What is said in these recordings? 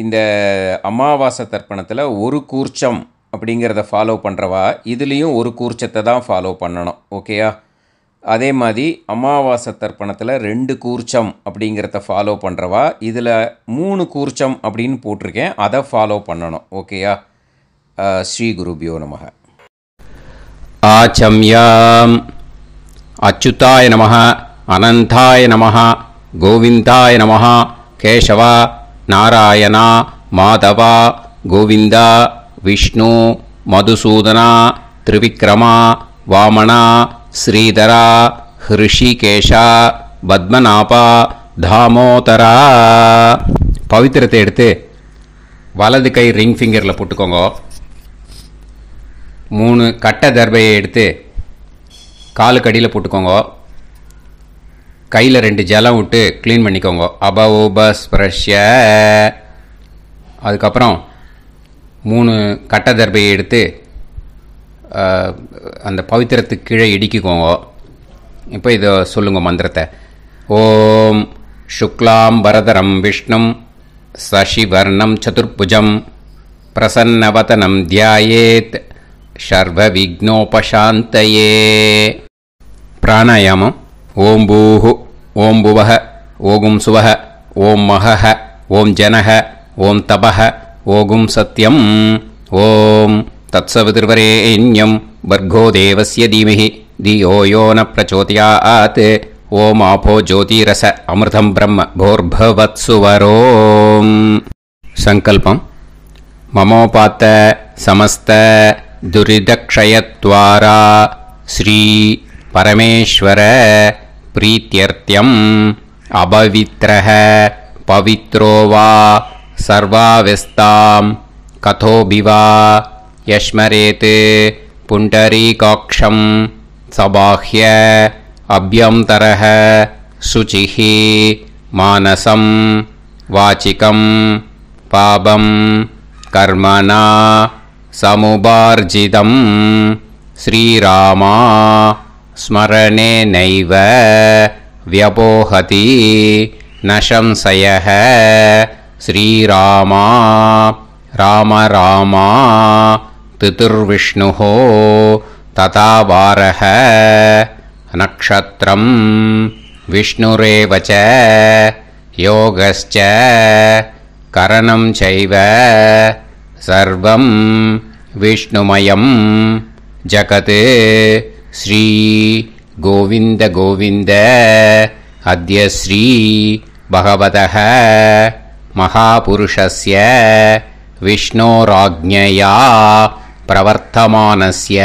இந்த அமாவாசை தர்ப்பணத்தில் ஒரு கூர்ச்சம் அப்படிங்கிறத ஃபாலோ பண்ணுறவா இதுலேயும் ஒரு கூர்ச்சத்தை தான் ஃபாலோ பண்ணணும். ஓகேயா? அதே மாதிரி அமாவாசை தர்ப்பணத்தில் 2 கூர்ச்சம் அப்படிங்கிறத ஃபாலோ பண்ணுறவா இதில் 3 கூர்ச்சம் அப்படின்னு போட்டிருக்கேன், அதை ஃபாலோ பண்ணணும். ஓகேயா? ஸ்ரீ குருபியோ நமக. ஆச்சம்யாம் அச்சுதாய நமஹ, அனந்தாய நமஹ, கோவிந்தாய நமஹ, கேசவா, நாராயணா, மாதவா, கோவிந்தா, விஷ்ணு, மதுசூதனா, திரிவிக்ரமா, வாமனா, ஸ்ரீதரா, ஹிருஷிகேஷா, பத்மநாபா, தாமோதரா. பவித்திரத்தை எடுத்து வலது கை ரிங் ஃபிங்கரில் போட்டுக்கோங்க. 3 கட்டை தர்பையை எடுத்து காலுக்கடியில் போட்டுக்கோங்க. கையில் 2 ஜலம் விட்டு க்ளீன் பண்ணிக்கோங்க. அபௌபஸ்பிரஷ்ய. அதுக்கப்புறம் 3 கட்டை தர்பையை எடுத்து அந்த பவித்திரத்துக்கு கீழே இடிக்கிக்கோங்க. இப்போ இதை சொல்லுங்க மந்திரத்தை. ஓம் சுக்லாம் வரதரம் விஷ்ணும் சசிவர்ணம் சதுர்புஜம் பிரசன்னவதனம் தியாயேத் சர்வ விக்னோபசாந்தயே. பிராணாயாமம். ஓம் பூஹு, ஓம் புவஹ, ஓகும் சுவஹ, ஓம் மஹஹ, ஓம் ஜனஹ, ஓம் தபஹ, ஓகும் சத்யம். ஓம் தத்சவிதுர்வரேண்யம் வர்கோ தேவஸ்ய தீமஹி தியோ யோ ந பிரச்சோதயாத். ஓம் ஆபோ ஜோதிரச அமிர்தம் பிரம்ம போர்பவத்சுவரோம். சங்கல்பம். மமோபாத்த சமஸ்த துரிதக்ஷயத்வாரா ஸ்ரீ பரமேஸ்வர பிரீத்யர்த்தியம் அபவித்ரஹ பவித்ரோ வா சர்வாவஸ்தாம் கதோபிவா யஸ்மரேத் புண்டரீகாக்ஷம் சபாஹ்ய அப்யந்தரஹ சுசிஹ மானசம் வாசிகம் பாபம் கர்மணா சமுபார்ஜிதம் ஸ்ரீராமா ஸ்மரணேனைவ வ்யபோஹதி நசம்சயः. ஸ்ரீராமா ராம ராமா திதிர்விஷ்ணுः ததா வாரः. நக்ஷத்ரம் விஷ்ணுரேவ ச யோகஸ்ச கரணம் சைவ சர்வம் விஷ்ணுமயம் ஜகத். ஸ்ரீ கோவிந்த கோவிந்த அத்ய ஸ்ரீ பகவதः மகாபுருஷஸ்ய விஷ்ணோராஜ்ஞயா பிரவர்த்தமானஸ்ய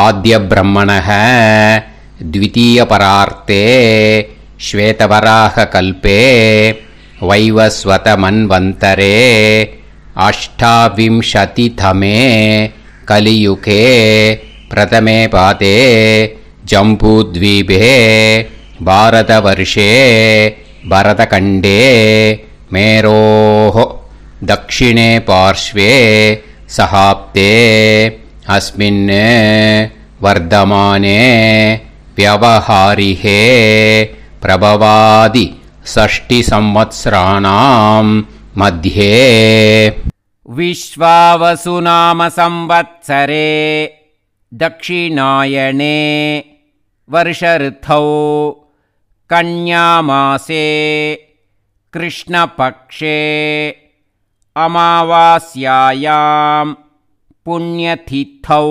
ஆத்ய பிரம்மணः த்விதீயபரார்த்தே ஸ்வேதவராக கல்பே வைவஸ்வத மன்வந்தரே அஷ்டாவிம்சதிதமே கலியுகே பிரதமே பாதே ஜம்பூத்வீபே பாரதவர்ஷே பரதகண்டே மேரோः दक्षिणे पार्श्वे सहाप्ते अस्मिन् वर्धमाने व्यवहारिहे प्रभवादि 6 संवत्सराणां मध्ये विश्वावसु नाम संवत्सरे दक्षिणायने वर्षऋतौ कन्यामासे कृष्णपक्षे अमावास्यायां पुण्यतिथौ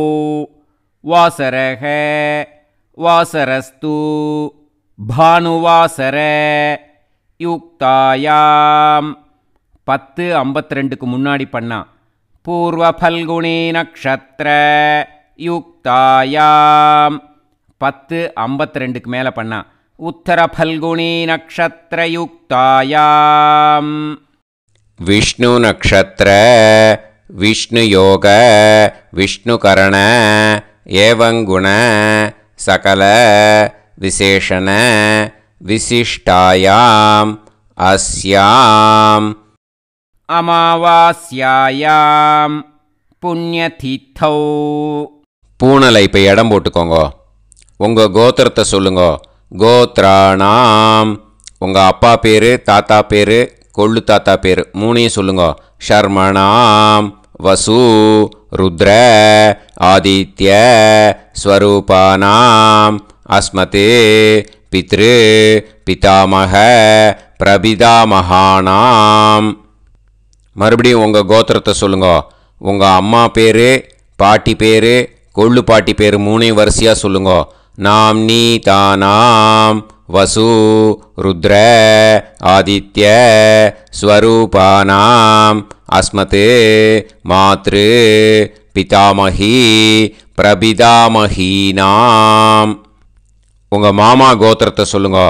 वासरः वासरस्तु भानुवासर युक्तायां 10:52க்கு முன்னாடி பண்ணா பூர்வ பல்குனி நக்ஷத்ர யுக்தாயாம் 10:52க்கு மேல பண்ணா உத்தர பல்குனி நக்ஷத்ர யுக்தாயாம் विष्णु नक्षत्र विष्णु योग विष्णु करण एवं गुण सकल विशेषण विशिष्टायाम अस्याम அமாவாஸ்யாயாம் புண்ணியதித்தௌ. பூனலை இப்போ இடம் போட்டுக்கோங்க. உங்கள் கோத்திரத்தை சொல்லுங்க. கோத்ராணாம் உங்கள் அப்பா பேர் தாத்தா பேர் கொள்ளு தாத்தா பேர். மூணையும் சொல்லுங்க. ஷர்மணாம் வசு ருத்ர ஆதித்ய ஸ்வரூபானாம் அஸ்மதே பித்ரு பிதாமக பிரபிதாமகானாம். மறுபடியும் உங்கள் கோத்திரத்தை சொல்லுங்க. உங்கள் அம்மா பேர், பாட்டி பேர், கொள்ளு பாட்டி பேர் மூணையும் வரிசையாக சொல்லுங்க. நாம்னி தானாம் வசு ருத்ர ஆதித்ய ஸ்வரூபானாம் அஸ்மதே மாத்ரு பிதாமகி பிரபிதாமகீனாம். உங்கள் மாமா கோத்திரத்தை சொல்லுங்க.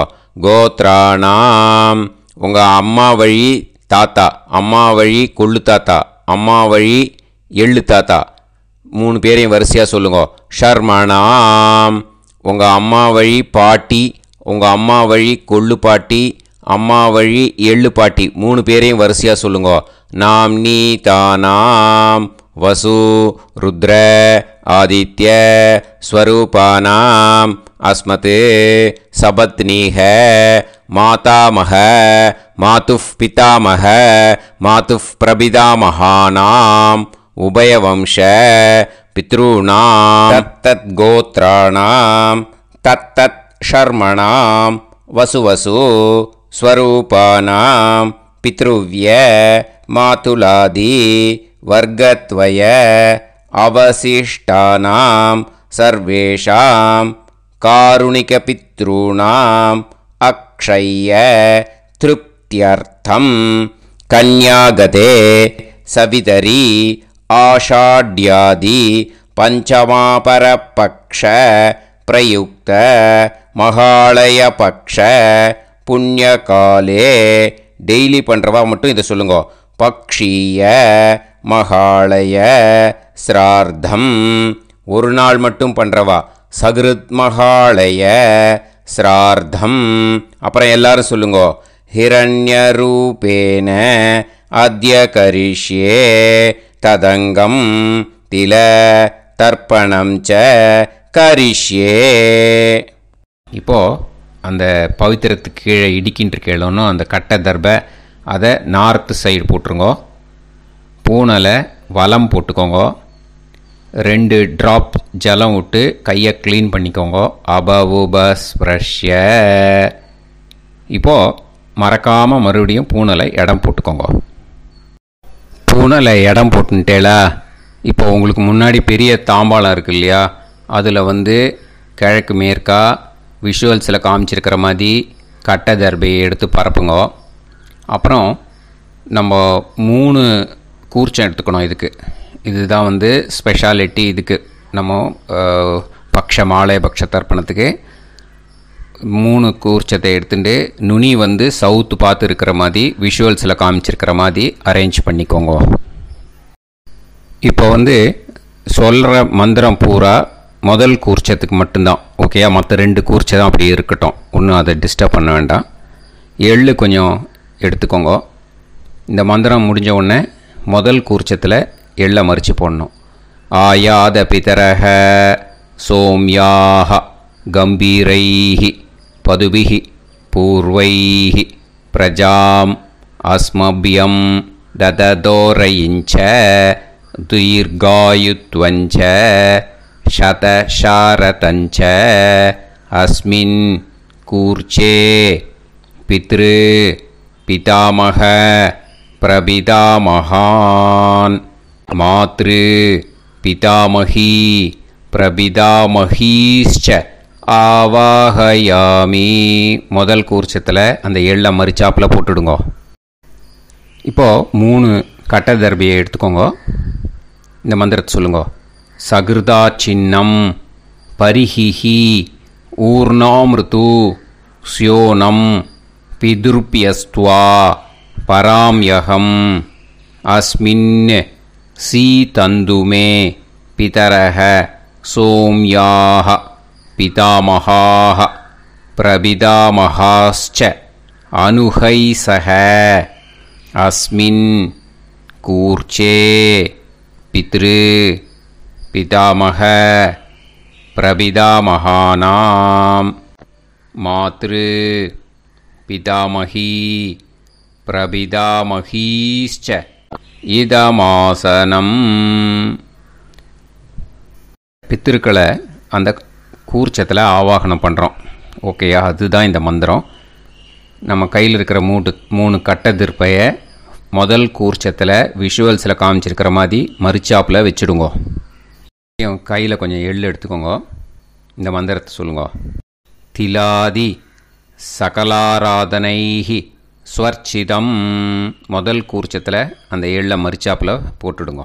கோத்ரானாம் உங்கள் அம்மா வழி தாத்தா, அம்மா வழி கொள்ளு தாத்தா, அம்மா வழி எள்ளு தாத்தா மூணு பேரையும் வரிசையாக சொல்லுங்க. ஷர்மணாம் உங்கள் அம்மா வழி பாட்டி, உங்கள் அம்மா வழி கொள்ளு பாட்டி, அம்மா வழி எள்ளு பாட்டி மூணு பேரையும் வரிசையாக சொல்லுங்க. நாம்னி தானாம் வசு ருத்ர ஆதித்ய ஸ்வரூபானாம் அஸ்மதே சபத்னீஹ மாதாமக மாதுஃப் பிதாமக மாதுஃப் பிரபிதாமகானாம் உபயவம்ச பித்ருணாம் தத்தத் கோத்ராணாம் தத்தத் ஷர்மணாம் வசுவசு ஸ்வரூபானாம் பித்ருவ்ய மாதுலாதி வர்கத்வய அவசிஷ்டானாம் சர்வேஷாம் காருணிகபித்ருணாம் அக்ஷய்ய திருப்தியர்த்தம் கன்யாகதே சவிதரி ஆஷாட்யாதி பஞ்சமாபரபக்ஷ பிரயுக்த மகாலயபக்ஷ புண்ணியகாலே. டெய்லி பண்ணுறவா மட்டும் இதை சொல்லுங்க. பக்ஷீய மகாலய ஸ்ரார்த்தம். ஒரு நாள் மட்டும் பண்ணுறவா சகிருத் மகாலய ஸ்ரார்த்தம். அப்புறம் எல்லாரும் சொல்லுங்க. ஹிரண்யரூபேன அத்ய கரிஷ்யே ததங்கம் தில தர்ப்பணம் ச கரிஷ்யே. இப்போது அந்த பவித்திரத்துக்கு கீழே இடிக்கின்ற கீழே அந்த கட்டை தர்பை அதை நார்த்து சைடு போட்டுருங்கோ. பூனலை வலம் போட்டுக்கோங்க. 2 ட்ராப் ஜலம் விட்டு கையை க்ளீன் பண்ணிக்கோங்க. அபவுபஸ்ப்ரஷ்ய. இப்போது மறக்காமல் மறுபடியும் பூனலை இடம் போட்டுக்கோங்க. பூனலை இடம் போட்டுட்டேலா. இப்போ உங்களுக்கு முன்னாடி பெரிய தாம்பாளம் இருக்குது இல்லையா, அதில் கிழக்கு மேற்கா விஷுவல்ஸில் காமிச்சிருக்கிற மாதிரி கட்டை தர்பையை எடுத்து பரப்புங்க. அப்புறம் நம்ம 3 கூர்ச்சம் எடுத்துக்கணும். இதுதான் ஸ்பெஷாலிட்டி. இதுக்கு நம்ம பக்ஷ மாலை பக்ஷ தர்ப்பணத்துக்கு 3 கூர்ச்சத்தை எடுத்துட்டு நுனி சவுத்து பார்த்து இருக்கிற மாதிரி விஷுவல்ஸில் காமிச்சிருக்கிற மாதிரி அரேஞ்ச் பண்ணிக்கோங்க. இப்போ சொல்கிற மந்திரம் பூரா முதல் கூர்ச்சத்துக்கு மட்டும்தான். ஓகேயா? மற்ற 2 கூர்ச்சை தான் அப்படி இருக்கட்டும். ஒன்றும் அதை டிஸ்டர்ப் பண்ண வேண்டாம். எள்ளு கொஞ்சம் எடுத்துக்கோங்க. இந்த மந்திரம் முடிஞ்ச உடனே முதல் கூர்ச்சத்தில் எள்ளை மறித்து போடணும். ஆயாத பிதரஹ சோம்யாக கம்பீரைஹி பதுபிஹி பூர்வைஹி பிரஜாம் அஸ்மபியம் தததோரயிஞ்ச தீர்காயுத்வஞ்ச சதசாரதஞ்ச அஸ்மின் கூர்ச்சே பித்ரு பிதாமக பிரபிதாமகான் மாத்ரு பிதாமகி பிரபிதாமகீஷ்ச ஆவாஹயாமி. முதல் கூர்ச்சத்தில் அந்த எள்ளை மறிச்சாப்பில் போட்டுடுங்க. இப்போது 3 கட்டை தர்பியை எடுத்துக்கோங்க. இந்த மந்திரத்தை சொல்லுங்க. சகிருதா சின்னம் பரிஹிஹி ஊர்ணாமிருத்து ஸ்யோனம் பிதுர்பியஸ்துவா பராம்யகம் அஸ்மின் சீதந்துமே பிதரஹ சோம்யாக பிதாமகாः பிரபிதாமகாश्च அனுஹைசஹ அஸ்மின் கூர்ச்சே பித்ரு பிதாமக பிரபிதாமகானாம் மாத்ரு பிதாமகி பிரபிதாமகீஷ்ச இதமாசனம். பித்திருக்களை அந்த கூர்ச்சத்தில் ஆவாகனம் பண்ணுறோம். ஓகேயா? அதுதான் இந்த மந்திரம். நம்ம கையில் இருக்கிற மூணு கட்டை திருப்பையை முதல் கூர்ச்சத்தில் விஷுவல்ஸில் காமிச்சிருக்கிற மாதிரி மரிச்சாப்பில் வச்சுடுங்க. கையில் கொஞ்சம் எள்ளு எடுத்துக்கோங்க. இந்த மந்திரத்தை சொல்லுங்க. திலாதி சகலாராதனைஹி ஸ்வர்ச்சிதம். முதல் கூர்ச்சத்தில் அந்த எள்ளை மரிச்சாப்பில் போட்டுடுங்க.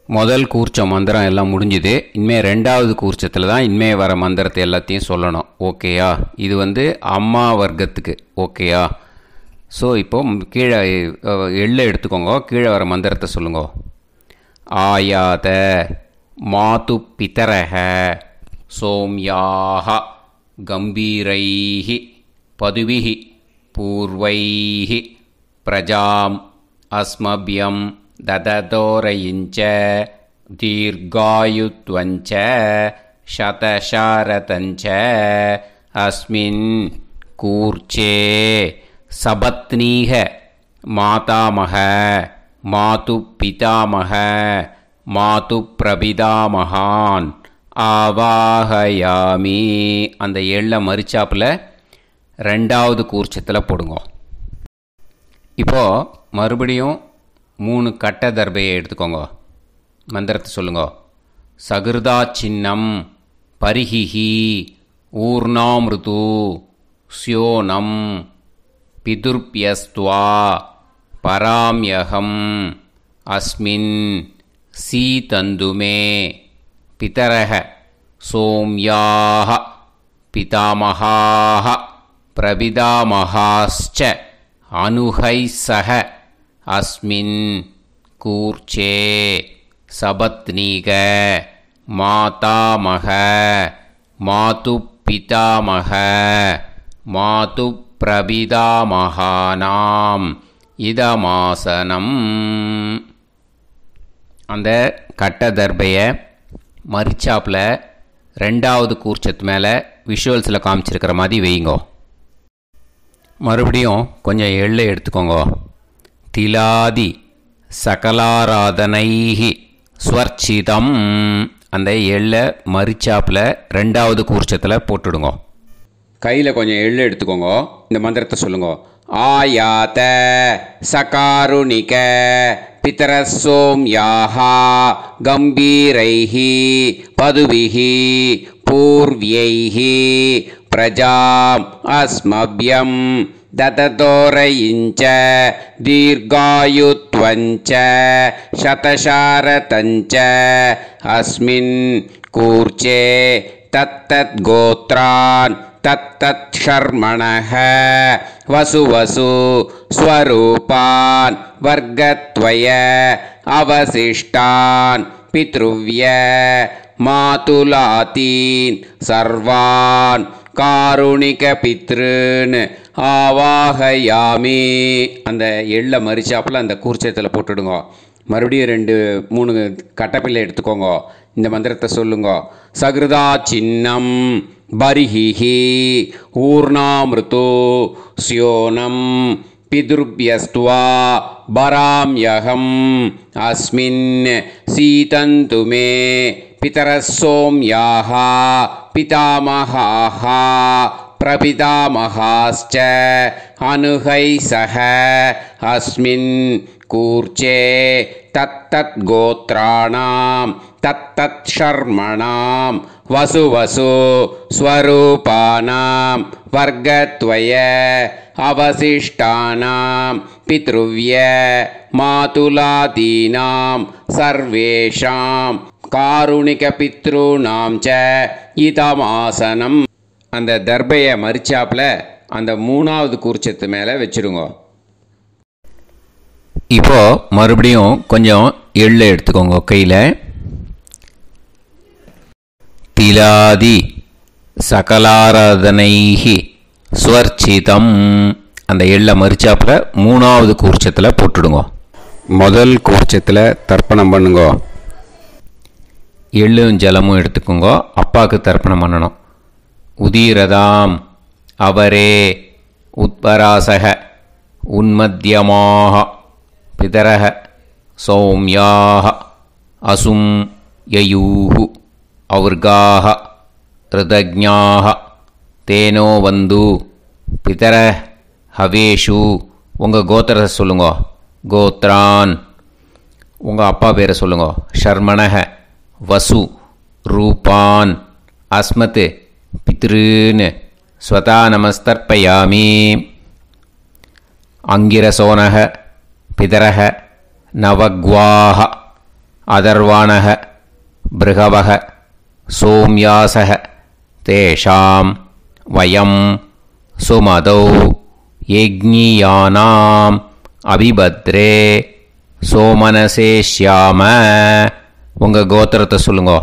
முதல் கூர்ச்சம் மந்திரம் எல்லாம் முடிஞ்சுது. இனிமேல் ரெண்டாவது கூர்ச்சத்தில் தான் இனிமேல் வர மந்திரத்தை எல்லாத்தையும் சொல்லணும். ஓகேயா? இது அம்மா வர்க்கத்துக்கு. ஓகேயா? ஸோ இப்போது கீழே எள்ளை எடுத்துக்கோங்க. கீழே வர மந்திரத்தை சொல்லுங்க. ஆயாத மாது பிதரஹ சோம்யாக கம்பீரைஹி பதுவிஹி பூர்வைஹி பிரஜாம் அஸ்மபியம் தததோரயிஞ்ச தீர்காயுத்வஞ்ச சதசாரதஞ்ச அஸ்மின் கூர்ச்சே சபத்னீக மாதாமக மாது பிதாமக மாது பிரபிதாமகான் ஆவாஹயாமி. அந்த எள்ளை மரிச்சாப்பில் ரெண்டாவது கூர்ச்சத்தில் போடுங்க. இப்போது மறுபடியும் 3 கட்டை தர்பையை எடுத்துக்கோங்க. மந்திரத்தை சொல்லுங்க. சகிருதா சின்னம் பரிஹிஹி ஊர்ணாமிருது ஸ்யோனம் பிதுர்பியஸ்துவா பராம்யகம் அஸ்மின் சீதந்துமே பிதரஹ சோம்யாக பிதாமகாஹ பிரபிதாமகாஸ்ச அனுஹைசஹ அஸ்மின் கூர்ச்சே சபத்னீக மாதாமக மாது பிதாமக மாது பிரபிதாமகானாம் இதமாசனம். அந்த கட்ட தர்பையை மரிச்சாப்பில் ரெண்டாவது கூர்ச்சத்து மேலே விஷுவல்ஸில் காமிச்சிருக்கிற மாதிரி வைங்கோ. மறுபடியும் கொஞ்சம் எள்ளை எடுத்துக்கோங்க. திலாதி சகலாராதனைஹி ஸ்வர்ச்சிதம். அந்த எள்ளை மரிச்சாப்பில் ரெண்டாவது கூர்ச்சத்தில் போட்டுடுங்க. கையில் கொஞ்சம் எள்ளு எடுத்துக்கோங்க. இந்த மந்திரத்தை சொல்லுங்க. ஆயாத சகாருணிக பிதரசோம்யாஹா கம்பீரைஹி பதுவிஹி பூர்வ்யைஹி பிரஜாம் அஸ்மபியம் தததோரயிஞ்ச தீர்காயுத்வஞ்ச சதசாரதஞ்ச அஸ்மின் கூர்ச்சே தத்தத் கோத்ரான் தத்தத் ஷர்மணஹ வசுவசு ஸ்வரூபான் வர்க்கத்வய அவசிஷ்டான் பித்ருவ்ய மாதுலாதீன் சர்வான் காருணிக பித்ருன் ஆவாஹயாமி. அந்த எள்ளை மரிச்சாப்பில் அந்த கூர்ச்சத்தில் போட்டுடுங்க. மறுபடியும் 2-3 கட்டப்பிள்ளை எடுத்துக்கோங்க. இந்த மந்திரத்தை சொல்லுங்க. சகிருதா சின்னம் பரிஹிஹி ஊர்ணாமிருது ஸ்யோனம் பிதுர்பியஸ்துவா பராம்யகம் அஸ்மின் சீதந்துமே பிதரசோம்யாக பிதாமகாஹ பிரபிதாமகாஸ்ச அனுஹைசஹ அஸ்மின் கூர்ச்சே தத்தத் கோத்ராணாம் தத்தத் ஷர்மணாம் வசுவசு ஸ்வரூபானாம் வர்க்கத்வய அவசிஷ்டானாம் பித்ருவ்ய மாதுலாதீனாம் சர்வேஷாம் காருணிக பித்ருணாம் ச இதமாசனம். அந்த தர்பையை மரிச்சாப்பில் அந்த 3வது கூர்ச்சத்து மேலே வச்சுருங்க. இப்போது மறுபடியும் கொஞ்சம் எள்ளை எடுத்துக்கோங்க கையில். திலாதி சகலாராதனைஹி ஸ்வர்ச்சிதம். அந்த எள்ளை மரிச்சாப்பில் 3வது கூர்ச்சத்தில் போட்டுடுங்க. முதல் கூர்ச்சத்தில் தர்ப்பணம் பண்ணுங்க. எள்ளும் ஜலமும் எடுத்துக்கோங்க. அப்பாவுக்கு தர்ப்பணம் பண்ணணும். உதீரதாம் அவரே உத்பராசக உன்மத்யமாக பிதரः சௌம்யாः அசும் யயூः அவர்காः ருதஜ்ஞாः தேனோ வந்து பிதரः ஹவேஷு உங்கள் கோத்திரத்தை சொல்லுங்க. கோத்ரான் உங்கள் அப்பா பேரை சொல்லுங்க. ஷர்மணः வசு ரூபான் அஸ்மத் பித்ருன்னு ஸ்வதா நமஸ்தர்ப்பயாமி. அங்கிரசோனः பிதரः நவக்வாः அதர்வாணः பிருகவः சோம்யாசः தேஷாம் வயம் சுமதௌ யஜ்ஞியானாம் அபிபத்ரே சோமனசே ஷ்யாம உங்கள் கோத்திரத்தை சொல்லுங்க.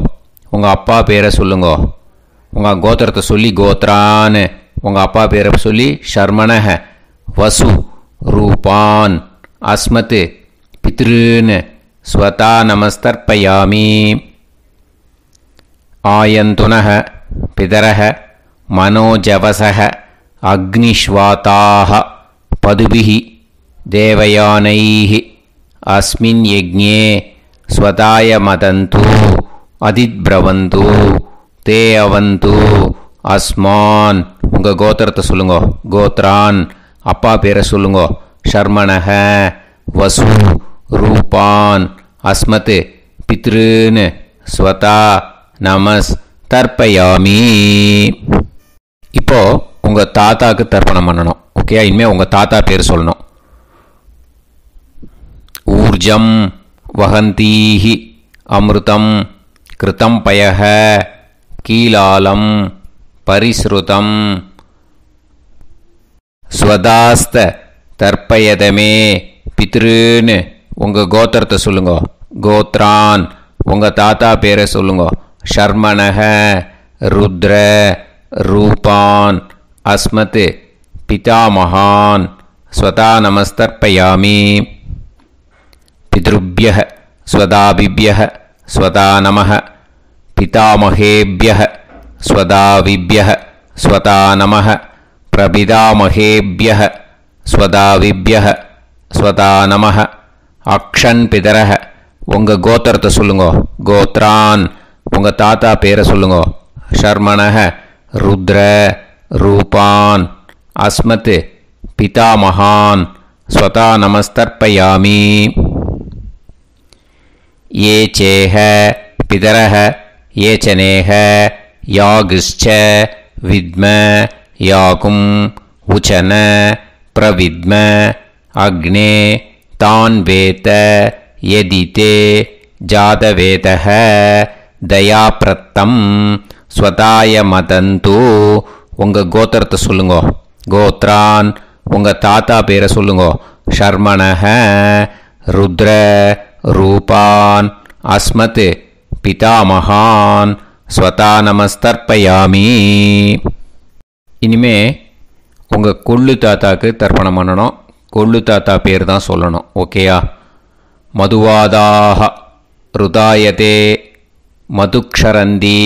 உங்கள் அப்பா பேரை சொல்லுங்க. உங்கள் கோத்திரத்தை சொல்லி கோத்ரான்னு உங்கள் அப்பா பேரை சொல்லி ஷர்மணः வசு ரூபான் அஸ்மத் பித்ருன்னு ஸ்வதா நமஸ்தர்ப்பயாமி. ஆயந்துனः பிதரः மனோஜவசः அக்னிஷ்வாதாः பதுபிः தேவயானைः அஸ்மின் யஜ்ஞே ஸ்வதாய மதந்து அதித்ப்ரவந்து தே அவந்து அஸ்மான் உங்கள் கோத்திரத்தை சொல்லுங்க. கோத்ரான் அப்பா பேரை சொல்லுங்க. ஷர்மணः வசு ரூபான் அஸ்மத் பித்ருன்னு ஸ்வதா நமஸ் தர்ப்பயாமி. இப்போது உங்கள் தாத்தாவுக்கு தர்ப்பணம் பண்ணணும். ஓகே, இனிமேல் உங்கள் தாத்தா பேர் சொல்லணும். ஊர்ஜம் வஹந்தீஹி அமிர்தம் கிருதம் பயஹ கீலாலம் பரிஸ்ருதம் ஸ்வதாஸ்த தர்ப்பயதமே பித்ருன்னு உங்கள் கோத்திரத்தை சொல்லுங்க. கோத்ரான் உங்கள் தாத்தா பேரை சொல்லுங்க. ஷர்மணः ருத்ர ரூபான் அஸ்மத் பிதாமகான் ஸ்வதா நமஸ்தர்ப்பயாமி. பித்ருப்யः ஸ்வதாபிப்யः ஸ்வதா நமः பிதாமகேப்யः ஸ்வதாவிப்யः ஸ்வதா நமः பிரபிதாமகேப்யः ஸ்வதாவிப்யः ஸ்வதா நமः. அக்ஷன் பிதரः உங்கள் கோத்திரத்தை சொல்லுங்க. கோத்ரான் உங்கள் தாத்தா பேரை சொல்லுங்க. ஷர்மணः ருத்ர ரூபான் அஸ்மத் பிதாமகான் ஸ்வதா நமஸ்தர்ப்பயாமி. ये चेह पितरः ये च नेह यागश्च विद्म याकुं उचन प्रविद्म अग्ने तान् वेत यदिते जातवेतः दयाप्रत्तं स्वताय मदन्तु உங்கள் கோத்திரத்தை சொல்லுங்க. கோத்ரான் உங்கள் தாத்தா பேரை சொல்லுங்க. ஷர்மணः ருத்ர ரூபான் அஸ்மத் பிதாமகான் ஸ்வதா நமஸ்தர்ப்பயாமி. இனிமே உங்கள் கொள்ளு தாத்தாக்கு தர்ப்பணம் பண்ணணும். கொள்ளு தாத்தா பேர் தான் சொல்லணும். ஓகேயா? மதுவாதாக ருதாயதே மதுக்ஷரந்தி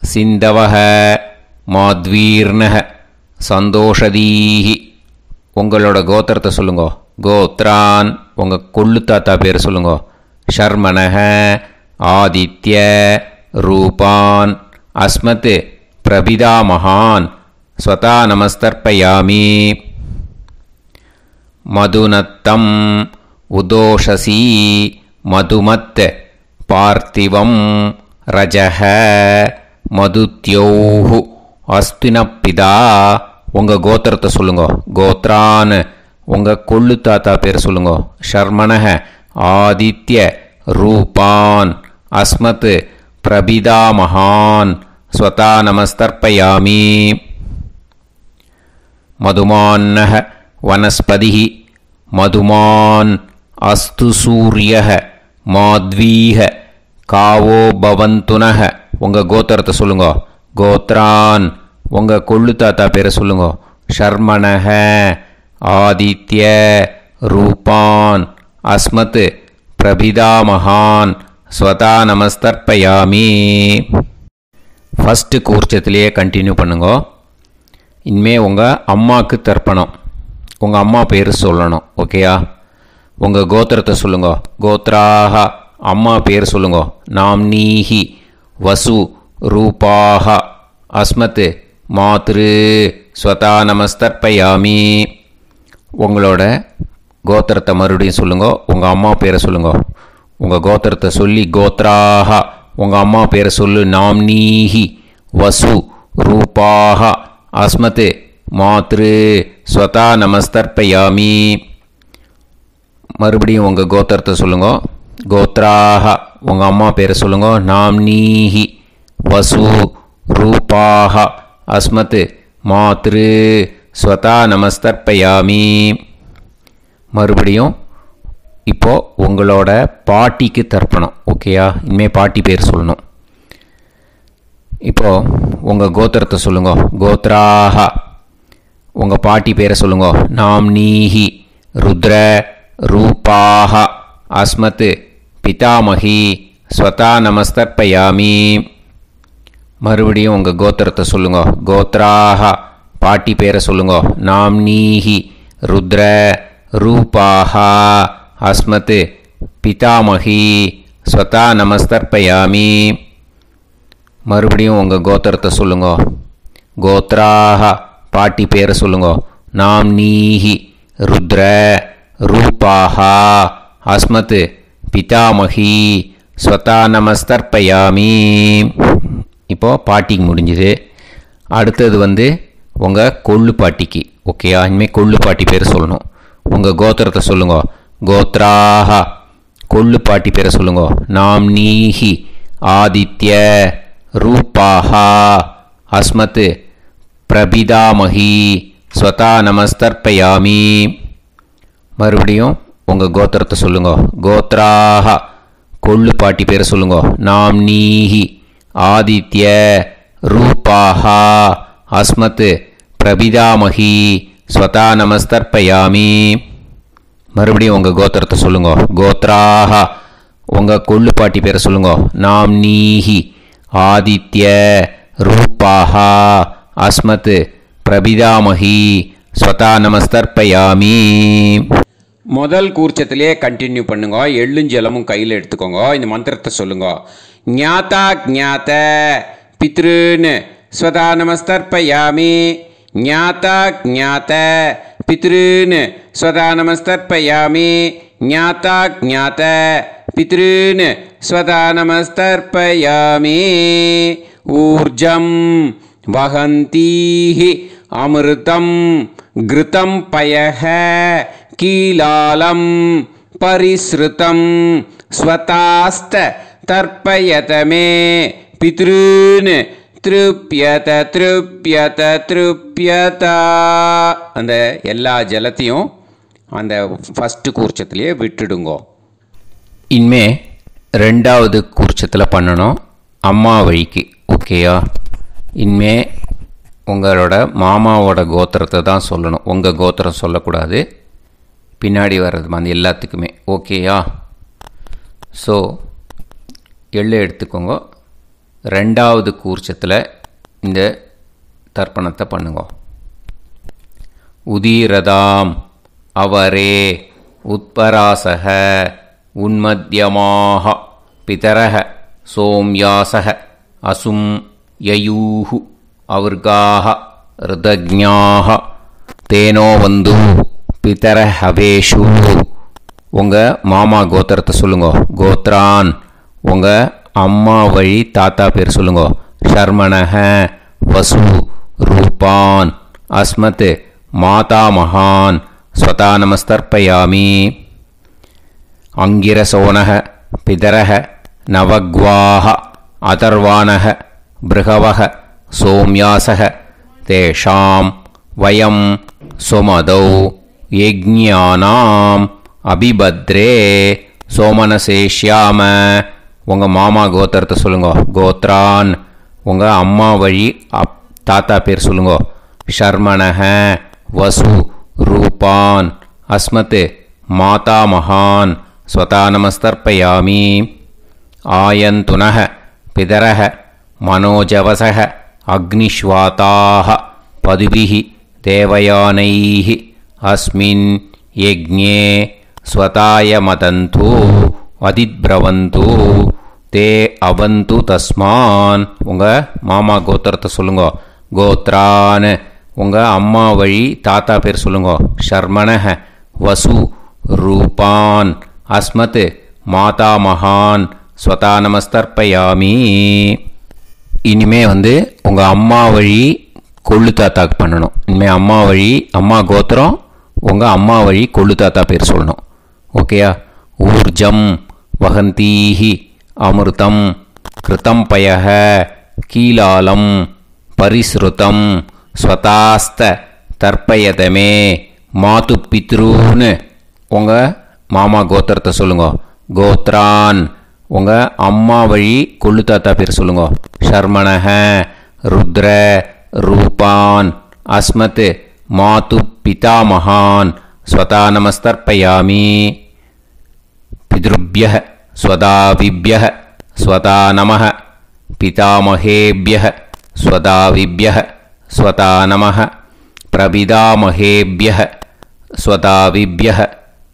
சிந்தவஹ மாத்வீர்ணஹ சந்தோஷதீஹி உங்களோட கோத்திரத்தை சொல்லுங்க. கோத்ரான் உங்கள் கொள்ளு தாத்தா பேர் சொல்லுங்க. ஷர்மணः ஆதித்ய ரூபான் அஸ்மத் பிரபிதாமகான் ஸ்வதா நமஸ்தர்ப்பயாமி. மதுநத்தம் உதோஷசி மதுமத் பார்த்திவம் ரஜஹ மதுத்யோஹு அஸ்தினப்பிதா உங்கள் கோத்திரத்தை சொல்லுங்க. கோத்ரான் உங்கள் கொள்ளு தாத்தா பேர் சொல்லுங்க. ஷர்மணः ஆதித்ய ரூபான் அஸ்மத் பிரபிதாமகான் ஸ்வதா நமஸ்தர்ப்பயாமி. மதுமான்னः வனஸ்பதிः மதுமான் அஸ்து சூரியः மாத்வீஹ காவோ பவந்துனः உங்கள் கோத்திரத்தை சொல்லுங்க. கோத்ரான் உங்கள் கொள்ளு தாத்தா பேரை சொல்லுங்க. ஷர்மணः ஆதித்ய ரூபான் அஸ்மத் பிரபிதாமகான் ஸ்வதா நமஸ்தர்ப்பயாமி. ஃபஸ்ட்டு கூர்ச்சத்திலேயே கண்டினியூ பண்ணுங்க. இனிமேல் உங்கள் அம்மாவுக்கு தர்ப்பணம். உங்கள் அம்மா பேர் சொல்லணும். ஓகேயா? உங்கள் கோத்திரத்தை சொல்லுங்க. கோத்ராக அம்மா பேர் சொல்லுங்க. நாம்னீஹி வசு ரூபாக அஸ்மத் மாத்ரு ஸ்வதா நமஸ்தர்ப்பயாமி. உங்களோட கோத்திரத்தை மறுபடியும் சொல்லுங்க. உங்கள் அம்மா பேரை சொல்லுங்க. உங்கள் கோத்திரத்தை சொல்லி கோத்ராக உங்கள் அம்மா பேரை சொல்லு. நாம்னீஹி வசு ரூபாக அஸ்மத் மாத்ரு ஸ்வதா நமஸ்தர்ப்பயாமி. மறுபடியும் உங்கள் கோத்திரத்தை சொல்லுங்க. கோத்ராக உங்கள் அம்மா பேரை சொல்லுங்க. நாம்னீஹி வசு ரூபாக அஸ்மத் மாத்ரு ஸ்வதா நமஸ்தர்ப்பயாமி. மறுபடியும் இப்போது உங்களோட பாட்டிக்கு தர்ப்பணம். ஓகேயா? இனிமேல் பாட்டி பேர் சொல்லணும். இப்போது உங்கள் கோத்திரத்தை சொல்லுங்க. கோத்ராக உங்கள் பாட்டி பேரை சொல்லுங்க. நாம்னீஹி ருத்ர ரூபாக அஸ்மத் பிதாமகி ஸ்வதா நமஸ்தர்ப்பயாமி. மறுபடியும் உங்கள் கோத்திரத்தை சொல்லுங்க. கோத்ராக பாட்டி பேரை சொல்லுங்க. நாம்னீஹி ருத்ர ரூபாக அஸ்மத் பிதாமகி ஸ்வதா நமஸ்தர்ப்பயாமி. மறுபடியும் உங்கள் கோத்திரத்தை சொல்லுங்க. கோத்ராக பாட்டி பேரை சொல்லுங்க. நாம்னீஹி ருத்ர ரூபாக அஸ்மத் பிதாமகி ஸ்வதா நமஸ்தர்ப்பயாமி. இப்போது பாட்டிக்கு முடிஞ்சுது. அடுத்தது உங்கள் கொள்ளு பாட்டிக்கு. ஓகேயா? இனிமேல் கொள்ளு பாட்டி பேர் சொல்லணும். உங்கள் கோத்திரத்தை சொல்லுங்க. கோத்ராக கொள்ளு பாட்டி பேரை சொல்லுங்க. நாம்னீஹி ஆதித்ய ரூபாக அஸ்மத் பிரபிதாமகி ஸ்வதா நமஸ்தர்ப்பயாமி. மறுபடியும் உங்கள் கோத்திரத்தை சொல்லுங்க. கோத்ராக கொள்ளு பாட்டி பேரை சொல்லுங்க. நாம்னீஹி ஆதித்ய ரூபாக அஸ்மத் பிரபிதாமகி ஸ்வதா நமஸ்தர்ப்பயாமி. மறுபடியும் உங்கள் கோத்திரத்தை சொல்லுங்க. கோத்ராக உங்கள் கொள்ளு பாட்டி பேரை சொல்லுங்க. நாம்னீஹி ஆதித்ய ரூபாக அஸ்மத் பிரபிதாமகி ஸ்வதா நமஸ்தர்ப்பயாமி. முதல் கூர்ச்சத்திலே கண்டினியூ பண்ணுங்க. எள்ளும் ஜலமும் கையில் எடுத்துக்கோங்க. இந்த மந்திரத்தை சொல்லுங்க. ஞாதா ஞாத பித்ருன்னு ஸ்வதா நமஸ்தர்ப்பயாமி. ஞாதா ஞாத பித்ருன்னு ஸ்வதா நமஸ்தர்ப்பயாமி. ஞாதா ஞாத பித்ருன்னு ஸ்வதா நமஸ்தர்ப்பயாமி. ஊர்ஜம் வஹந்தீஹி அமிர்தம் கிருதம் பயஹ கீலாலம் பரிஸ்ருதம் ஸ்வதாஸ்த தர்ப்பயதமே பித்ருன்னு திருப்யத திருப்யத திருப்யத. அந்த எல்லா ஜலத்தையும் அந்த ஃபஸ்ட்டு கூர்ச்சத்திலேயே விட்டுடுங்கோ. இனிமே ரெண்டாவது கூர்ச்சத்தில் பண்ணணும். அம்மா வழிக்கு. ஓகேயா? இனிமே உங்களோட மாமாவோட கோத்திரத்தை தான் சொல்லணும். உங்கள் கோத்திரம் சொல்லக்கூடாது. பின்னாடி வர்றது அந்த எல்லாத்துக்குமே. ஓகேயா? ஸோ எள்ளு எடுத்துக்கோங்க. ரெண்டாவது கூர்ச்சத்தில் இந்த தர்ப்பணத்தை பண்ணுங்க. உதீரதாம் அவரே உத்பராசக உன்மத்யமாக பிதரக சோம்யாசக அசும் யயூஹு அவர்காக ருதஜ்ஞாக தேனோ வந்து பிதர ஹவேஷு. உங்கள் மாமா கோத்திரத்தை சொல்லுங்க. கோத்ரான் உங்கள் அம்மா வழி தாத்தா பேர் சொல்லுங்க. ஷர்மணஹ வசு ரூபான் அஸ்மத் மாதா மகான் ஸ்வதா நமஸ்தர்ப்பயாமி. அங்கிரசோனக பிதரக நவக்வாக அதர்வானக பிருகவக சோம்யாசக தேஷாம் வயம் சுமதௌ யஜ்ஞானாம் அபிபத்ரே சோமனசேஷ்யாம. உங்கள் மாமா கோத்திரத்தை சொல்லுங்க. கோத்ரான் உங்கள் அம்மா வழி தாத்தா பேர் சொல்லுங்க. ஷர்மணஹ வசு ரூபான் அஸ்மத் மாதா மகான் ஸ்வதா நமஸ்தர்ப்பயாமி. ஆயந்துனஹ பிதரஹ மனோஜவசக அக்னிஷ்வாதாக பதுபிஹி தேவயானைஹி अस्मिन् यज्ञे स्वताय मदन्तु அதித்ரவந்து தே அவந்து தஸ்மான். உங்கள் மாமா கோத்திரத்தை சொல்லுங்க. கோத்ரான் உங்கள் அம்மா வழி தாத்தா பேர் சொல்லுங்க. ஷர்மணஹ வசு ரூபான் அஸ்மத் மாதா மகான் ஸ்வதா நமஸ்தர்ப்பயாமி. இனிமே உங்கள் அம்மா வழி கொள்ளு தாத்தாக்கு பண்ணணும். இனிமேல் அம்மா வழி அம்மா கோத்திரம் உங்கள் அம்மா வழி கொள்ளு தாத்தா பேர் சொல்லணும். ஓகேயா? ஊர்ஜம் வகந்தீஹி அமிர்தம் கிருதம் பயஹ கீலாலம் பரிஸ்ருதம் ஸ்வதாஸ்த தர்ப்பயதமே மாது பித்ரூன்னு உங்கள் மாமா கோத்திரத்தை சொல்லுங்க. கோத்ரான் உங்கள் அம்மா வழி கொள்ளு தாத்தா பேர் சொல்லுங்க. ஷர்மணஹ ருத்ர ரூபான் அஸ்மத் மாது பிதாமகான் ஸ்வதா நமஸ்தர்ப்பயாமி. பித்ருभ्यः स्वदाविभ्यः स्वदा नमः पितामहेभ्यः स्वदाविभ्यः स्वदा नमः प्रपितामहेभ्यः स्वदाविभ्यः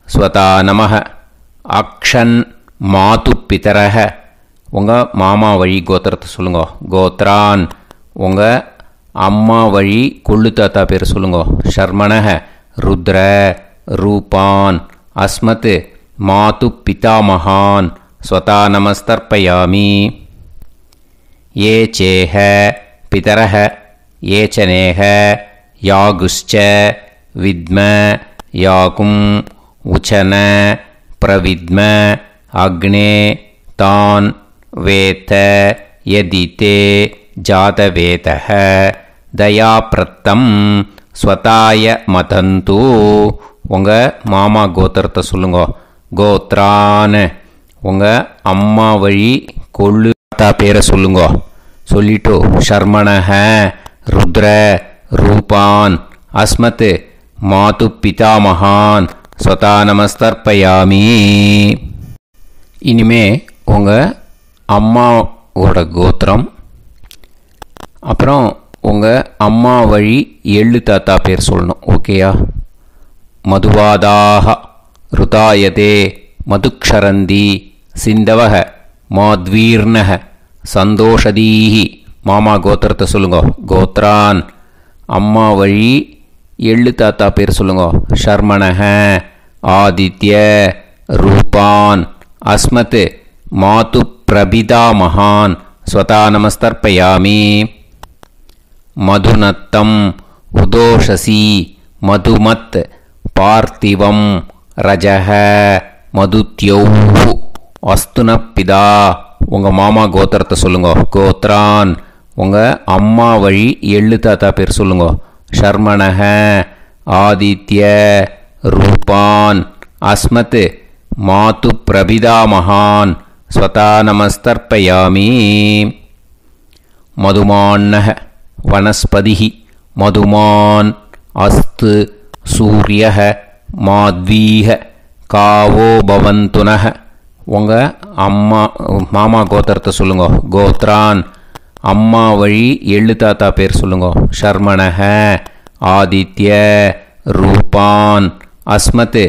स्वदा नमः. अक्षन् मातुपितरः உங்கள் மாமா வழி கோத்திரத்தை சொல்லுங்க. கோத்ரான் உங்கள் அம்மா வழி கொள்ளு தாத்தா பேர் சொல்லுங்க. ஷர்மணஹ ருத்ர ரூபான் அஸ்மத் மாது பிதாமகான் ஸ்வதா நமஸ்தர்ப்பயாமி. ये चेह पितरः ये च नेह यागुश्च विद्म याकुं उचन प्रविद्म अग्ने तान् वेत यदिते जातवेतः दयाप्रत्तं स्वताय मदन्तु. உங்கள் மாமா கோத்திரத்தை சொல்லுங்க. கோத்ரான் உங்கள் அம்மா வழி கொள்ளு தாத்தா பேரை சொல்லுங்க. சொல்லிட்டு ஷர்மணஹ ருத்ர ரூபான் அஸ்மத் மாது பிதாமகான் ஸ்வதா நமஸ்தர்ப்பயாமி. இனிமே உங்கள் அம்மாவோட கோத்திரம் அப்புறம் உங்கள் அம்மா வழி எள்ளு தாத்தா பேர் சொல்லணும். ஓகேயா? மதுவாதாக ருதாயதே மதுக்ஷரந்தி சிந்தவக மாத்வீர்ணக சந்தோஷதீஹி. மாமா கோத்திரத்தை சொல்லுங்க. கோத்ரான் அம்மா வழி எள்ளு தாத்தா பேர் சொல்லுங்க. ஷர்மணஹ ஆதித்ய ரூபான் அஸ்மத் மாது பிரபிதா மகான் ஸ்வதா நமஸ்தர்ப்பயாமி. மதுநத்தம் உதோஷசி மதுமத் பார்த்திவம் ரஜஹ மதுத்யௌஹு அஸ்துனப்பிதா. உங்கள் மாமா கோத்திரத்தை சொல்லுங்க. கோத்ரான் உங்கள் அம்மா வழி எள்ளு தாத்தா பேர் சொல்லுங்க. ஷர்மணஹ ஆதித்ய ரூபான் அஸ்மத் மாது பிரபிதா மகான் ஸ்வதா நமஸ்தர்ப்பயாமி. மதுமான்னஹ வனஸ்பதிஹி மதுமான் அஸ்து சூரியஹ மாத்வீஹ காவோ பவந்துனஹ. உங்கள் அம்மா மாமா கோத்திரத்தை சொல்லுங்க. கோத்ரான் அம்மா வழி எள்ளு தாத்தா பேர் சொல்லுங்க. ஷர்மணஹ ஆதித்ய ரூபான் அஸ்மத்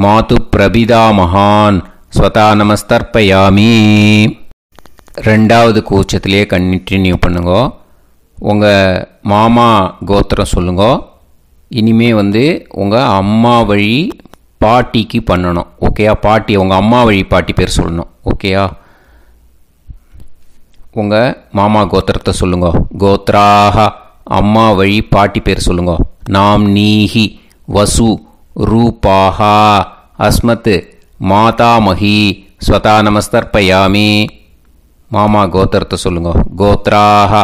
மாது பிரபிதா மகான் ஸ்வதா நமஸ்தர்ப்பயாமி. ரெண்டாவது கூச்சத்திலே கண்டினியூ பண்ணுங்க. உங்கள் மாமா கோத்திரம் சொல்லுங்க. இனிமே உங்கள் அம்மா வழி பாட்டிக்கு பண்ணணும். ஓகேயா? பாட்டி உங்கள் அம்மா வழி பாட்டி பேர் சொல்லணும். ஓகேயா? உங்கள் மாமா கோத்திரத்தை சொல்லுங்க. கோத்ராக அம்மா வழி பாட்டி பேர் சொல்லுங்க. நாம் நீஹி வசு ரூபாஹா அஸ்மத் மாதாமஹி ஸ்வதா நமஸ்தர்ப்பயாமி. மாமா கோத்திரத்தை சொல்லுங்க. கோத்ராக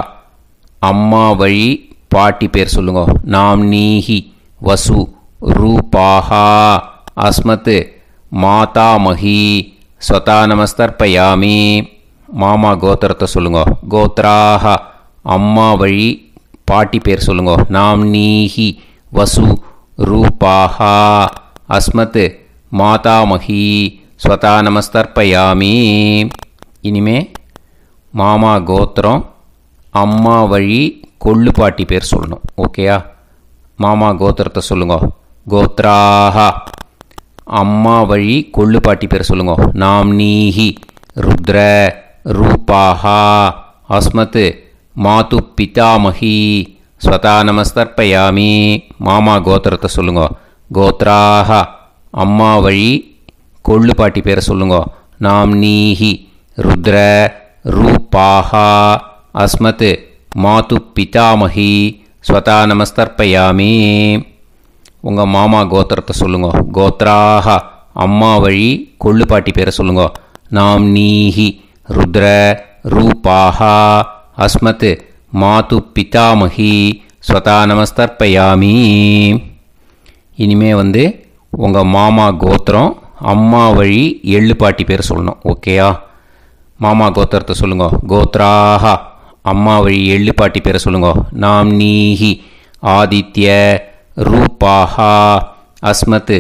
அம்மா வழி பாட்டி பேர் சொல்லுங்க. நாம் நீஹி வசு ரூபாஹா அஸ்மத் மாதாமஹி ஸ்வதா நமஸ்தர்ப்பயாமி. மாமா கோத்திரத்தை சொல்லுங்க. கோத்ராக அம்மா வழி பாட்டி பேர் சொல்லுங்க. நாம் நீஹி வசு ரூபாஹா அஸ்மத் மாதாமஹி ஸ்வதா நமஸ்தர்ப்பயாமி. இனிமே மாமா கோத்திரம் அம்மா வழி கொள்ளு பாட்டி பேர் சொல்லணும். ஓகேயா? மாமா கோத்திரத்தை சொல்லுங்க. கோத்ராஹ. அம்மா வழி கொள்ளு பாட்டி பேர் சொல்லுங்க. நாம்னீஹி ருத்ர ரூபாஹா அஸ்மத் மாது பிதாமஹி ஸ்வதா நமஸ்தர்ப்பயாமி. மாமா கோத்திரத்தை சொல்லுங்க. கோத்ராஹ அம்மா வழி கொள்ளு பாட்டி பேரை சொல்லுங்க. நாம்னீஹி ருத்ர ரூபாஹா அஸ்மத் மாது பிதாமஹி ஸ்வதா நமஸ்தர்ப்பயாமி. உங்கள் மாமா கோத்திரத்தை சொல்லுங்க. கோத்ராஹ அம்மா வழி கொள்ளு பாட்டி பேரை சொல்லுங்க. நாம்னீஹி ருத்ர ரூபாஹா அஸ்மத் மாது பிதாமஹி ஸ்வதா நமஸ்தர்ப்பயாமி. இனிமே உங்கள் மாமா கோத்திரம் அம்மா வழி எள்ளு பாட்டி பேர் சொல்லணும். ஓகேயா? மாமா கோத்திரத்தை சொல்லுங்க. கோத்ராஹ அம்மா வழி எள்ளு பாட்டி பேரை சொல்லுங்க. நாம்னீஹி ஆதித்ய ரூபாஹா அஸ்மத்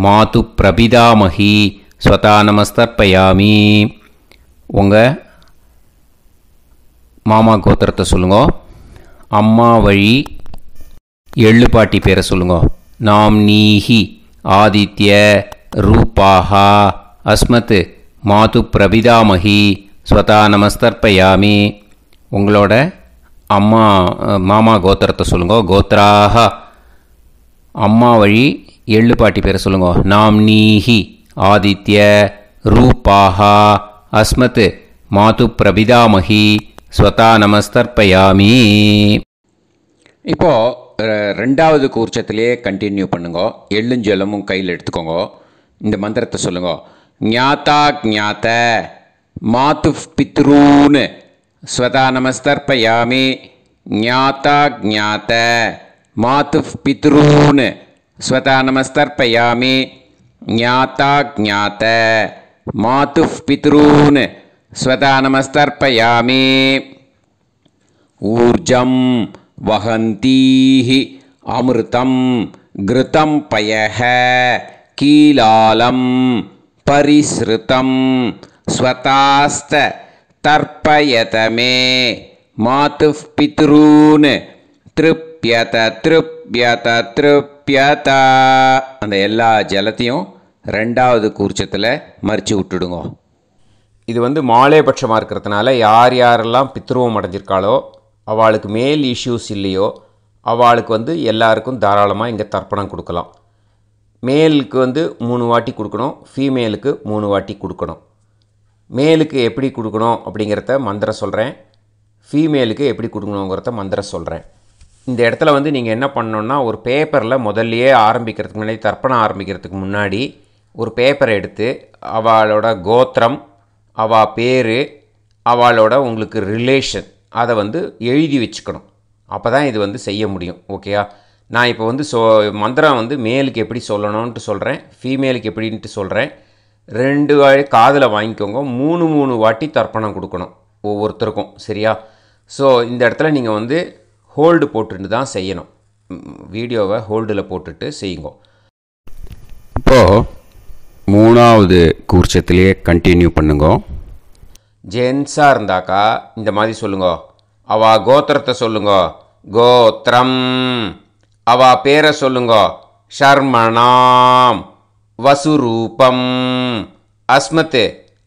மாது பிரபிதாமஹி ஸ்வதா நமஸ்தர்ப்பயாமி. உங்கள் மாமா கோத்திரத்தை சொல்லுங்க. அம்மா வழி எள்ளு பாட்டி பேரை சொல்லுங்க. நாம்னீஹி ஆதித்ய ரூபாஹா அஸ்மத் மாது பிரபிதாமஹி ஸ்வதா நமஸ்தர்ப்பயாமி. உங்களோட மாமா கோத்திரத்தை சொல்லுங்க. கோத்ராஹ அம்மா வழி எள்ளு பாட்டி பேரை சொல்லுங்க. நாம்னீஹி ஆதித்ய ரூபாஹா அஸ்மத் மாது பிரபிதாமஹி ஸ்வதா நமஸ்தர்ப்பயாமி. இப்போது ரெண்டாவது கூர்ச்சத்திலே கண்டினியூ பண்ணுங்க. எள்ளும் ஜலமும் கையில் எடுத்துக்கோங்க. இந்த மந்திரத்தை சொல்லுங்க. ஞாதா ஞாத மாது பித்ரூன் ஸ்வதா நமஸ்தர்ப்பயாமி. ஞாதா ஞாத மாது பித்ரூன் ஸ்வதா நமஸ்தர்ப்பயாமி. ஞாதா ஞாத மாது பித்ரூன் ஸ்வதா நமஸ்தர்ப்பயாமி. ஊர்ஜம் வஹந்தீஹி அமிர்தம் கிருதம் பயஹ கீலாலம் பரிஸ்ருதம் ஸ்வதாஸ்த தர்ப்பயதமே மாது பித்ரூன் திருப்யத திருப்யத திருப்யத. அந்த எல்லா ஜலத்தையும் ரெண்டாவது கூர்ச்சத்தில் மறித்து விட்டுடுங்க. இது மாலைபட்சமாக இருக்கிறதுனால யார் யாரெல்லாம் பித்ருவம் அடைஞ்சிருக்காளோ அவளுக்கு மேல் இஷ்யூஸ் இல்லையோ அவளுக்கு எல்லாருக்கும் தாராளமாக இங்கே தர்ப்பணம் கொடுக்கலாம். மேலுக்கு 3 வாட்டி கொடுக்கணும், ஃபீமேலுக்கு 3 வாட்டி கொடுக்கணும். மேலுக்கு எப்படி கொடுக்கணும் அப்படிங்கிறத மந்திரம் சொல்கிறேன், ஃபீமேலுக்கு எப்படி கொடுக்கணுங்கிறத மந்திரம் சொல்கிறேன். இந்த இடத்துல நீங்கள் என்ன பண்ணணுன்னா, ஒரு பேப்பரில் முதல்லையே ஆரம்பிக்கிறதுக்கு முன்னாடி, தர்ப்பணம் ஆரம்பிக்கிறதுக்கு முன்னாடி ஒரு பேப்பரை எடுத்து அவளோட கோத்திரம், அவள் பேர், அவளோட உங்களுக்கு ரிலேஷன் அதை எழுதி வச்சுக்கணும். அப்போ தான் இது செய்ய முடியும். ஓகேயா? நான் இப்போ மந்திரம் மேலுக்கு எப்படி சொல்லணும்ன்ட்டு சொல்கிறேன், ஃபீமேலுக்கு எப்படின்ட்டு சொல்கிறேன். 2 காதில் வாங்கிக்கோங்க. 3 வாட்டி தர்ப்பணம் கொடுக்கணும் ஒவ்வொருத்தருக்கும். சரியா? ஸோ இந்த இடத்துல நீங்கள் ஹோல்டு போட்டுட்டு தான் செய்யணும். வீடியோவை ஹோல்டில் போட்டுட்டு செய்யுங்க. இப்போது 3வது கூர்ச்சத்திலே கண்டினியூ பண்ணுங்க. ஜென்ஸாக இருந்தாக்கா இந்த மாதிரி சொல்லுங்க. அவள் கோத்திரத்தை சொல்லுங்க. கோத்திரம். அவள் பேரை சொல்லுங்க. ஷர்மணாம் வசுரூபம் அஸ்மத்.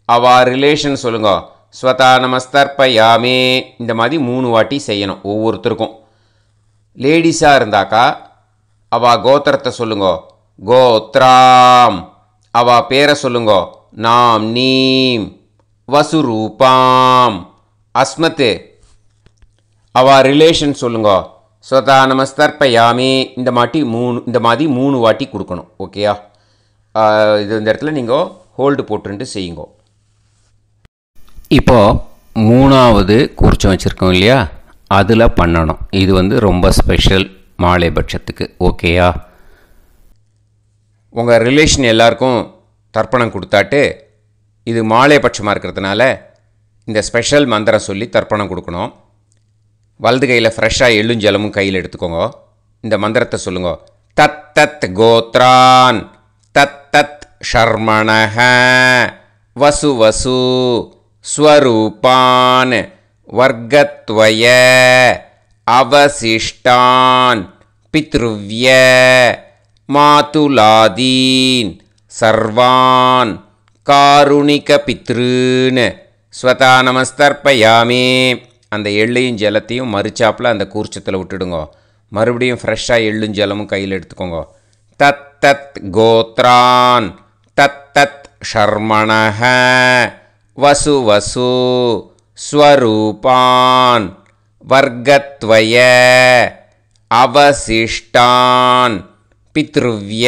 அவள் ரிலேஷன் சொல்லுங்க. ஸ்வதா நமஸ்தர்ப்பயாமி. இந்த மாதிரி 3 வாட்டி செய்யணும் ஒவ்வொருத்தருக்கும். லேடிஸாக இருந்தாக்கா அவள் கோத்திரத்தை சொல்லுங்க. கோத்ராம். அவள் பேரை சொல்லுங்க. நாம் நீம் வசுரூபாம் அஸ்மத். அவள் ரிலேஷன் சொல்லுங்க. ஸ்வதா நமஸ்தர்ப்பயாமி. இந்த மாதிரி 3 வாட்டி கொடுக்கணும். ஓகேயா? இந்த இடத்துல நீங்கள் ஹோல்டு போட்டுட்டு செய்யுங்க. இப்போது 3வது கூர்ச்சம் வச்சுருக்கோம் இல்லையா, அதில் பண்ணணும். இது ரொம்ப ஸ்பெஷல் மாலைபட்சத்துக்கு. ஓகேயா? உங்கள் ரிலேஷன் எல்லாருக்கும் தர்ப்பணம் கொடுத்தாட்டு இது மாலைபட்சமாக இருக்கிறதுனால இந்த ஸ்பெஷல் மந்திரம் சொல்லி தர்ப்பணம் கொடுக்கணும். வலது கையில் ஃப்ரெஷ்ஷாக எள்ளும் ஜலமும் கையில் எடுத்துக்கோங்க. இந்த மந்திரத்தை சொல்லுங்க. தத் தத் கோத்ரான் தத் தத் ஷர்மணஹ வசு வசு ஸ்வரூபான் வர்க்கத்வய அவசிஷ்டான் பித்ருவ்ய மாதுலாதீன் சர்வான் காருணிகபித்ருன் ஸ்வதா நமஸ்தர்ப்பயாமி. அந்த எள்ளையும் ஜலத்தையும் மறுச்சாப்பில் அந்த கூர்ச்சத்தில் விட்டுடுங்க. மறுபடியும் ஃப்ரெஷ்ஷாக எள்ளும் ஜலமும் கையில் எடுத்துக்கோங்க. தத் தத் கோத்ரான் தத் தத் ஷர்மணஹ வசு வசு ஸ்வரூபான் வர்கத்வய அவசிஷ்டான் பித்ருவ்ய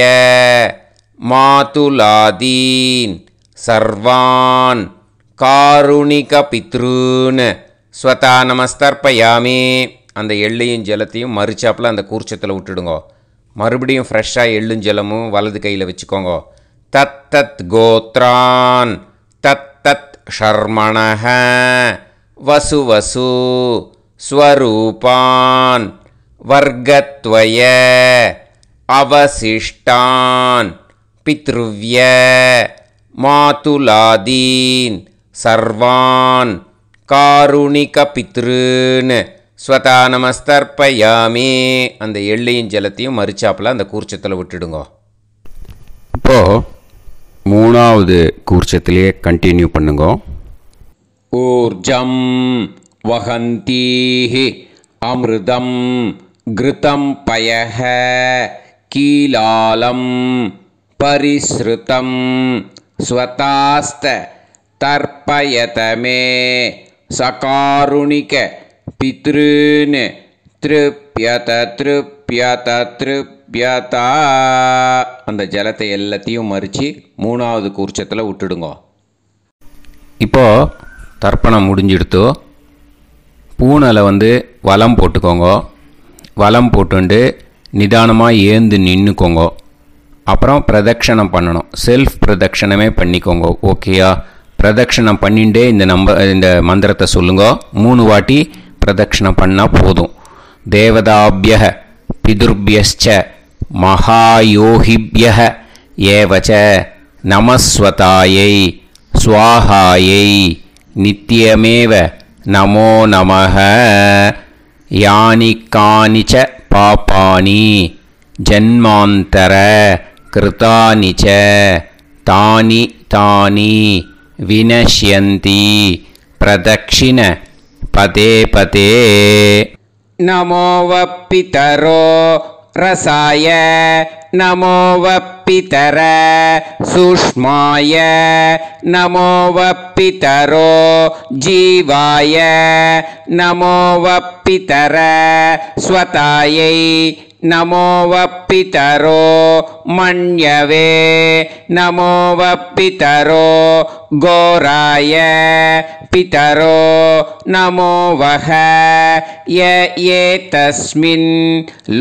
மாதுலாதீன் சர்வான் காருணிகபித்ருன் ஸ்வதா நமஸ்தர்ப்பயாமி. அந்த எள்ளையும் ஜலத்தையும் மறுச்சாப்பில் அந்த கூர்ச்சத்தில் விட்டுடுங்க. மறுபடியும் ஃப்ரெஷ்ஷாக எள்ளும் ஜலமும் வலது கையில் வச்சுக்கோங்க. தத் தத் கோத்ரான் தத் தத் ஷர்மணஹ வசு வசு ஸ்வரூபான் வர்கத்வய அவசிஷ்டான் பித்ருவ்ய மாதுலாதீன் சர்வான் காருணிகபித்ருன் ஸ்வதா நமஸ்தர்ப்பயாமி. அந்த எள்ளையும் ஜலத்தையும் மறுச்சாப்பில் அந்த கூர்ச்சத்தில் விட்டுடுங்க. இப்போது மூணாவது கூர்ச்சத்திலேயே கண்டினியூ பண்ணுங்க. ஊர்ஜம் வஹந்தீஹி அமிர்தம் கிருதம் பயஹ கீலாலம் பரிஸ்ருதம் ஸ்வதாஸ்த தர்ப்பயதமே சகாருணிக பித்ருன் த்ருப்யத த்ருப்யத த்ருப்யதா. அந்த ஜலத்தை எல்லாத்தையும் மறித்து மூணாவது கூர்ச்சத்தில் விட்டுடுங்க. இப்போது தர்ப்பணம் முடிஞ்சிடுத்து. பூனலை வலம் போட்டுக்கோங்க. வலம் போட்டுண்டு நிதானமாக ஏந்து நின்றுக்கோங்க. அப்புறம் பிரதட்சணம் பண்ணணும். செல்ஃப் பிரதட்சணமே பண்ணிக்கோங்க. ஓகேயா? பிரதட்சணம் பண்ணிண்டே இந்த மந்திரத்தை சொல்லுங்க. 3 வாட்டி பிரதட்சணம் பண்ணால் போதும். தேவதாபியः பிதுர்பியஸ்ச மகாயோகிபியः ஏவச்ச நமஸ்வதாயை ஸ்வாஹாயை நித்யமேவ நமோ நமः. யானி கானிச்ச பாபானி ஜன்மாந்தர கிருதானி ச தானி தானி வினஷ்யந்தி பிரதக்ஷிண பதே பதே. நமோ வப்பிதரோ ரசாய நமோ வப்பிதர சூஷ்மாய நமோ வப்பிதரோ ஜீவாய நமோ வப்பிதர ஸ்வதாயை நமோ வப்பிதரோ மண்யவே நமோ வப்பிதரோ கோராய பிதரோ நமோ வஹ ஏதஸ்மின்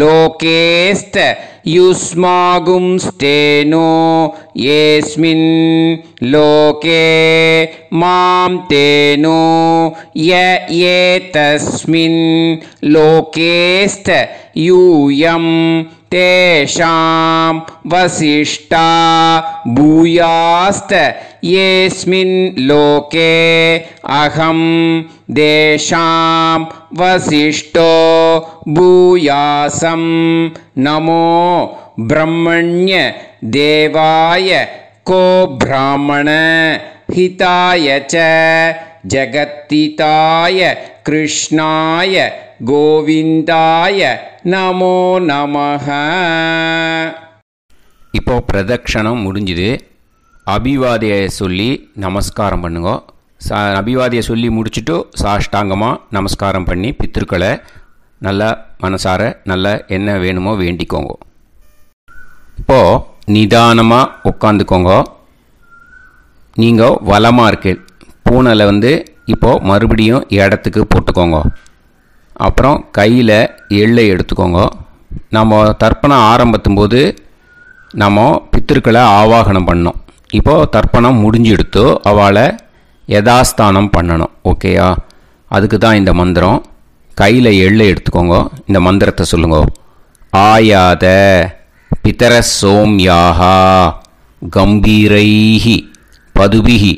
லோகேஸ்த யுஸ்மாகும்ஸ்தேனோ ஏஸ்மின் லோகே மாம் தேனோ ஏதஸ்மின் லோகேஸ்த யூயம் தேஷாம் வசிஷ்டா பூயாஸ்த ஏஸ்மின் லோகே அகம் தேஷாம் வசிஷ்டோ பூயாசம் நமோ பிரம்மண்ய தேவாய கோ பிராமண ஹிதாய ச ஜகத்திதாய கிருஷ்ணாய கோவிந்தாய நமோ நமஹ. இப்போ பிரதட்சணம் முடிஞ்சுது. அபிவாதியை சொல்லி நமஸ்காரம் பண்ணுங்க. அபிவாதியை சொல்லி முடிச்சுட்டு சாஷ்டாங்கமாக நமஸ்காரம் பண்ணி பித்ருக்களை நல்லா மனசார நல்லா என்ன வேணுமோ வேண்டிக்கோங்க. இப்போது நிதானமாக உட்காந்துக்கோங்க. நீங்கள் வலமாக இருக்கு பூனலை இப்போது மறுபடியும் இடத்துக்கு போட்டுக்கோங்க. அப்புறம் கையில் எள்ளை எடுத்துக்கோங்க. நம்ம தர்ப்பணம் ஆரம்பித்தும்போது நம்ம பித்திருக்களை ஆவாகனம் பண்ணோம். இப்போது தர்ப்பணம் முடிஞ்செடுத்து அவளை யதாஸ்தானம் பண்ணணும். ஓகேயா? அதுக்கு தான் இந்த மந்திரம். கையில் எள்ளை எடுத்துக்கோங்க. இந்த மந்திரத்தை சொல்லுங்க. ஆயாத பிதர சோம்யாஹா கம்பீரைஹி பதுபிஹி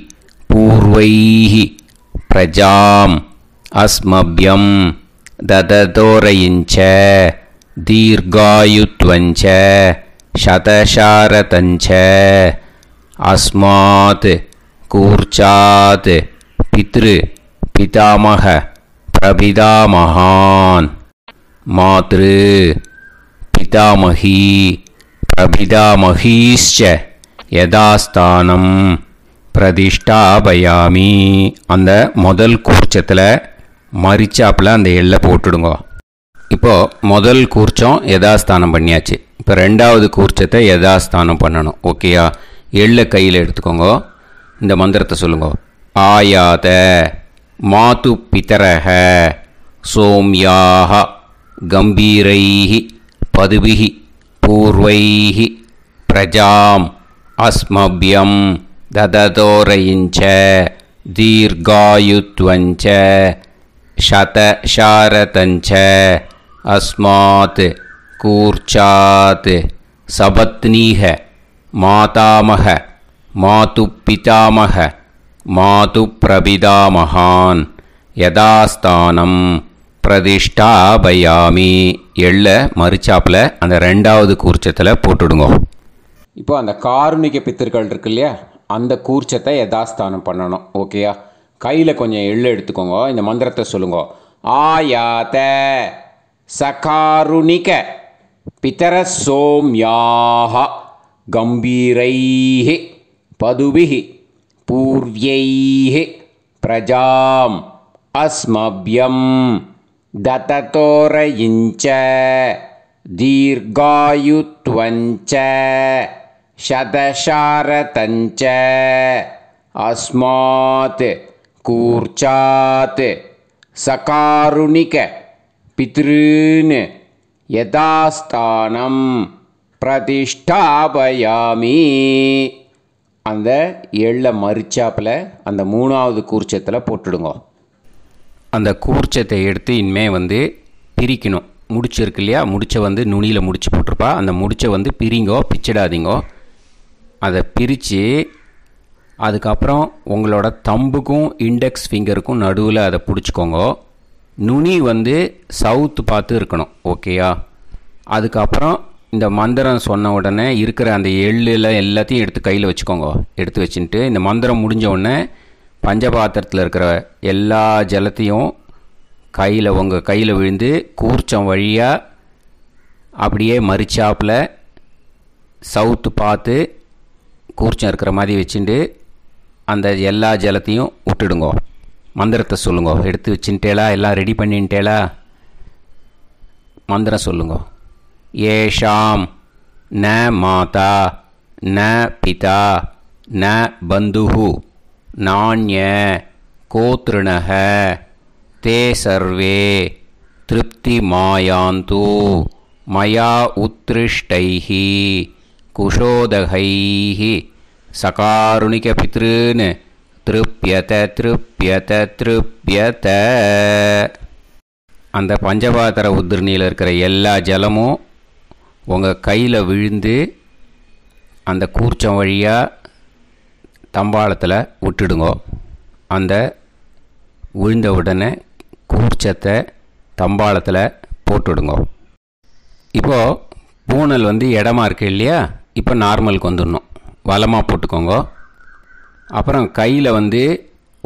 பூர்வைஹி பிரஜாம் அஸ்மப்யம் தததோரயிஞ்ச தீர்காயுத்வஞ்ச शतशारतञ्च अस्मात् कूर्चात् पितृ पितामह प्रपितामहान् मातृ पितामही प्रपितामहीश्च यथास्थानं பிரதிஷ்டாபயாமி. அந்த முதல் கூர்ச்சத்தில் மரிச்சாப்பில் அந்த எள்ளை போட்டுடுங்க. இப்போது முதல் கூர்ச்சம் யதாஸ்தானம் பண்ணியாச்சு. இப்போ ரெண்டாவது கூர்ச்சத்தை யதாஸ்தானம் பண்ணணும். ஓகேயா? எள்ளை கையில் எடுத்துக்கோங்க. இந்த மந்திரத்தை சொல்லுங்க. ஆயாத மாது பிதரஹ சோம்யாக கம்பீரைஹி பதுபிஹி பூர்வைஹி பிரஜாம் அஸ்மபியம் தததோரயிஞ்ச தீர்காயுத்வஞ்ச शतशारतञ्च अस्मात् कूर्चात् सपत्नीः मातामह मातुपितामह मातुप्रपितामहान् यथास्थानं பிரதிஷ்டாபயாமி. எள்ள மரிச்சாப்பில் அந்த ரெண்டாவது கூர்ச்சத்தில் போட்டுடுங்க. இப்போ அந்த காருணிக பித்தர்கள் இருக்கு இல்லையா, அந்த கூர்ச்சத்தை யதாஸ்தானம் பண்ணணும். ஓகேயா? கையில் கொஞ்சம் எள்ளு எடுத்துக்கோங்க. இந்த மந்திரத்தை சொல்லுங்க. ஆயாத சகாருணிக பிதர சோம்யாக கம்பீரைஹி பதுபிஹி பூர்வைஹி பிரஜாம் அஸ்மபியம் தததோரயிஞ்ச தீர்காயுத்வஞ்ச शतशारतञ्च अस्मात् कूर्चात् सकारुणिक पितॄन् यथास्थानं பிரதிஷ்டாபயாமி. அந்த எள்ளை மரிச்சாப்பில் அந்த மூணாவது கூர்ச்சத்தில் போட்டுடுங்க. அந்த கூர்ச்சத்தை எடுத்து இனிமேல் பிரிக்கணும். முடிச்சிருக்கு இல்லையா, முடிச்சை நுனியில் முடிச்சு போட்டிருப்பா. அந்த முடிச்சை பிரிங்கோ, பிச்சிடாதீங்கோ. அதை பிரித்து அதுக்கப்புறம் உங்களோட தம்புக்கும் இண்டெக்ஸ் ஃபிங்கருக்கும் நடுவில் அதை பிடிச்சிக்கோங்க. நுனி சவுத்து பார்த்து இருக்கணும். ஓகேயா? அதுக்கப்புறம் இந்த மந்திரம் சொன்ன உடனே இருக்கிற அந்த எள்ளில் எல்லாத்தையும் எடுத்து கையில் வச்சுக்கோங்க. எடுத்து வச்சுட்டு இந்த மந்திரம் முடிஞ்ச உடனே பஞ்சபாத்திரத்தில் இருக்கிற எல்லா ஜலத்தையும் உங்கள் கையில் விழுந்து கூர்ச்சம் வழியாக அப்படியே மரிச்சாப்பில் சவுத்து பார்த்து கூர்ச்சம் இருக்கிற மாதிரி வச்சுட்டு அந்த எல்லா ஜலத்தையும் விட்டுடுங்க. மந்திரத்தை சொல்லுங்க. எடுத்து வச்சுட்டேலா? எல்லாம் ரெடி பண்ணிட்டேலா? மந்திரம் சொல்லுங்க. ஏஷாம் ந மாதா ந பிதா ந பந்துஹு நாண்ய கோத்ருணஹ தே சர்வே திருப்தி மாயாந்து மயா உத்ருஷ்டைஹி குஷோதகைஹி சகாருணிக பித்ருன் திருப்யத திருப்யத திருப்யத. அந்த பஞ்சபாத்திர உதிர்ணியில் இருக்கிற எல்லா ஜலமும் உங்கள் கையில் விழுந்து அந்த கூர்ச்சம் வழியாக தம்பாளத்தில் விட்டுடுங்க. அந்த விழுந்த உடனே கூர்ச்சத்தை தம்பாளத்தில் போட்டுடுங்க. இப்போது பூனல் இடமா இருக்கு இல்லையா, இப்போ நார்மலுக்கு வந்துடணும். வலமாக போட்டுக்கோங்க. அப்புறம் கையில்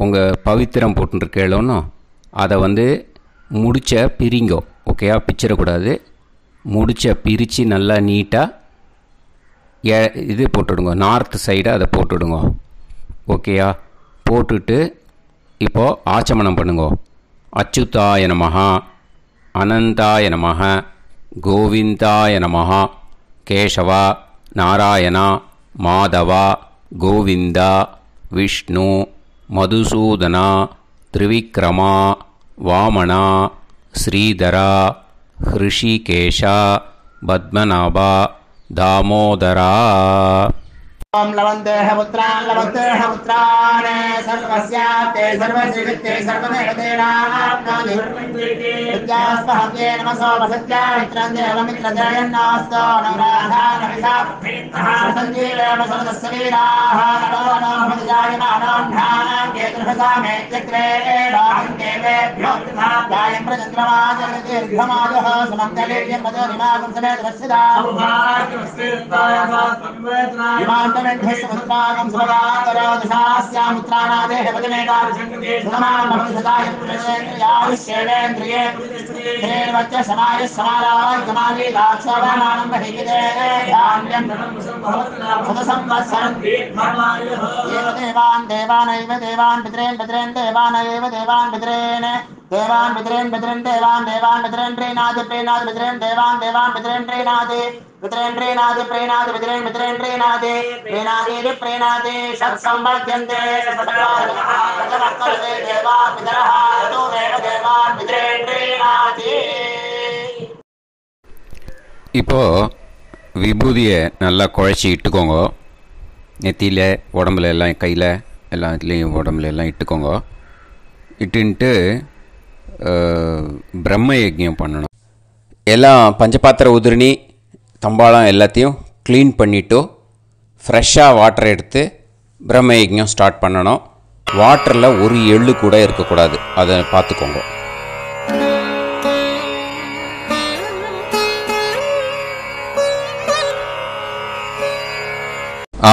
உங்கள் பவித்திரம் போட்டுருக்கேளோன்னு அதை முடிச்ச பிரிங்கோ. ஓகேயா? பிச்சிடக்கூடாது. முடிச்ச பிரித்து நல்லா நீட்டாக இது போட்டுடுங்க. நார்த் சைடு அதை போட்டுடுங்க. ஓகேயா? போட்டுட்டு இப்போது ஆச்சமனம் பண்ணுங்க. அச்சுதாய நமஹ அனந்தாய நமஹ கோவிந்தாய நமஹ கேசவா நாராயணா மாதவா கோவிந்தா விஷ்ணு மதுசூதனா திரிவிக்ரமா வாமனா ஸ்ரீதரா ஹிருஷிகேஷா பத்மநாபா தாமோதரா. ओम लवन्तेह पुत्रान् लवन्तेह पुत्रान् सर्वस्याते सर्वश्रीवित्ते सर्वदेवतेनाप्नोति विद्यास्पहते नमसो वसत्या मित्रं देवमित्रजयन्नास्तो नवराधानविदाः सञ्जीवेम सर्वस्वीराः नमो भजायमानोऽन्धानां केतुर्भसामे चक्रे राहं देवेभ्यो तथा ध्यायं प्रचन्द्रमाजगतीर्घमाजः समङ्गलेयं मदोनिमागं समेतवस्यदाम् विमान्तमेध्यस्य समुद्रागं सुभगान्तरोदशास्यामुत्राणादेः पदमेकाविशङ्कते सुधमामभविषदाय पुरुषेन्द्रियायुष्येवेन्द्रिये हेर्वच्च समायः समाराय कमाली दाक्षाभामानं बहिविदे धान्यं सदसंवत्सरं एव देवान् देवानैव देवान् पितॄन् पितॄन् देवानैव देवान् पितॄन् देवान् पितॄन् पितॄन् देवान् देवान् पितॄन् प्रीणाति प्रीणाति पितॄन् देवान् देवान् पितॄन् प्रीणाति पितॄन् प्रीणाति प्रीणाति पितॄन् पितॄन् प्रीणाति प्रीणाति प्रीणाति षट्संवर्ध्यन्ते षट्वर्तते देवा पितरः ततो देव देवान् पितॄन् प्रीणाति. இப்போது விபூதியை நல்லா குழச்சி இட்டுக்கோங்க. நெத்தியில் உடம்புல எல்லாம் கையில் எல்லாத்துலேயும் உடம்புல எல்லாம் இட்டுக்கோங்க. இட்டுன்ட்டு பிரம்ம யஜ்ஞம் பண்ணணும். எல்லாம் பஞ்சபாத்திர உதிரணி தம்பாளம் எல்லாத்தையும் க்ளீன் பண்ணிவிட்டு ஃப்ரெஷ்ஷாக வாட்டர் எடுத்து பிரம்ம யஜ்ஞம் ஸ்டார்ட் பண்ணணும். வாட்டரில் ஒரு எள்ளு கூட இருக்கக்கூடாது, அதை பார்த்துக்கோங்க.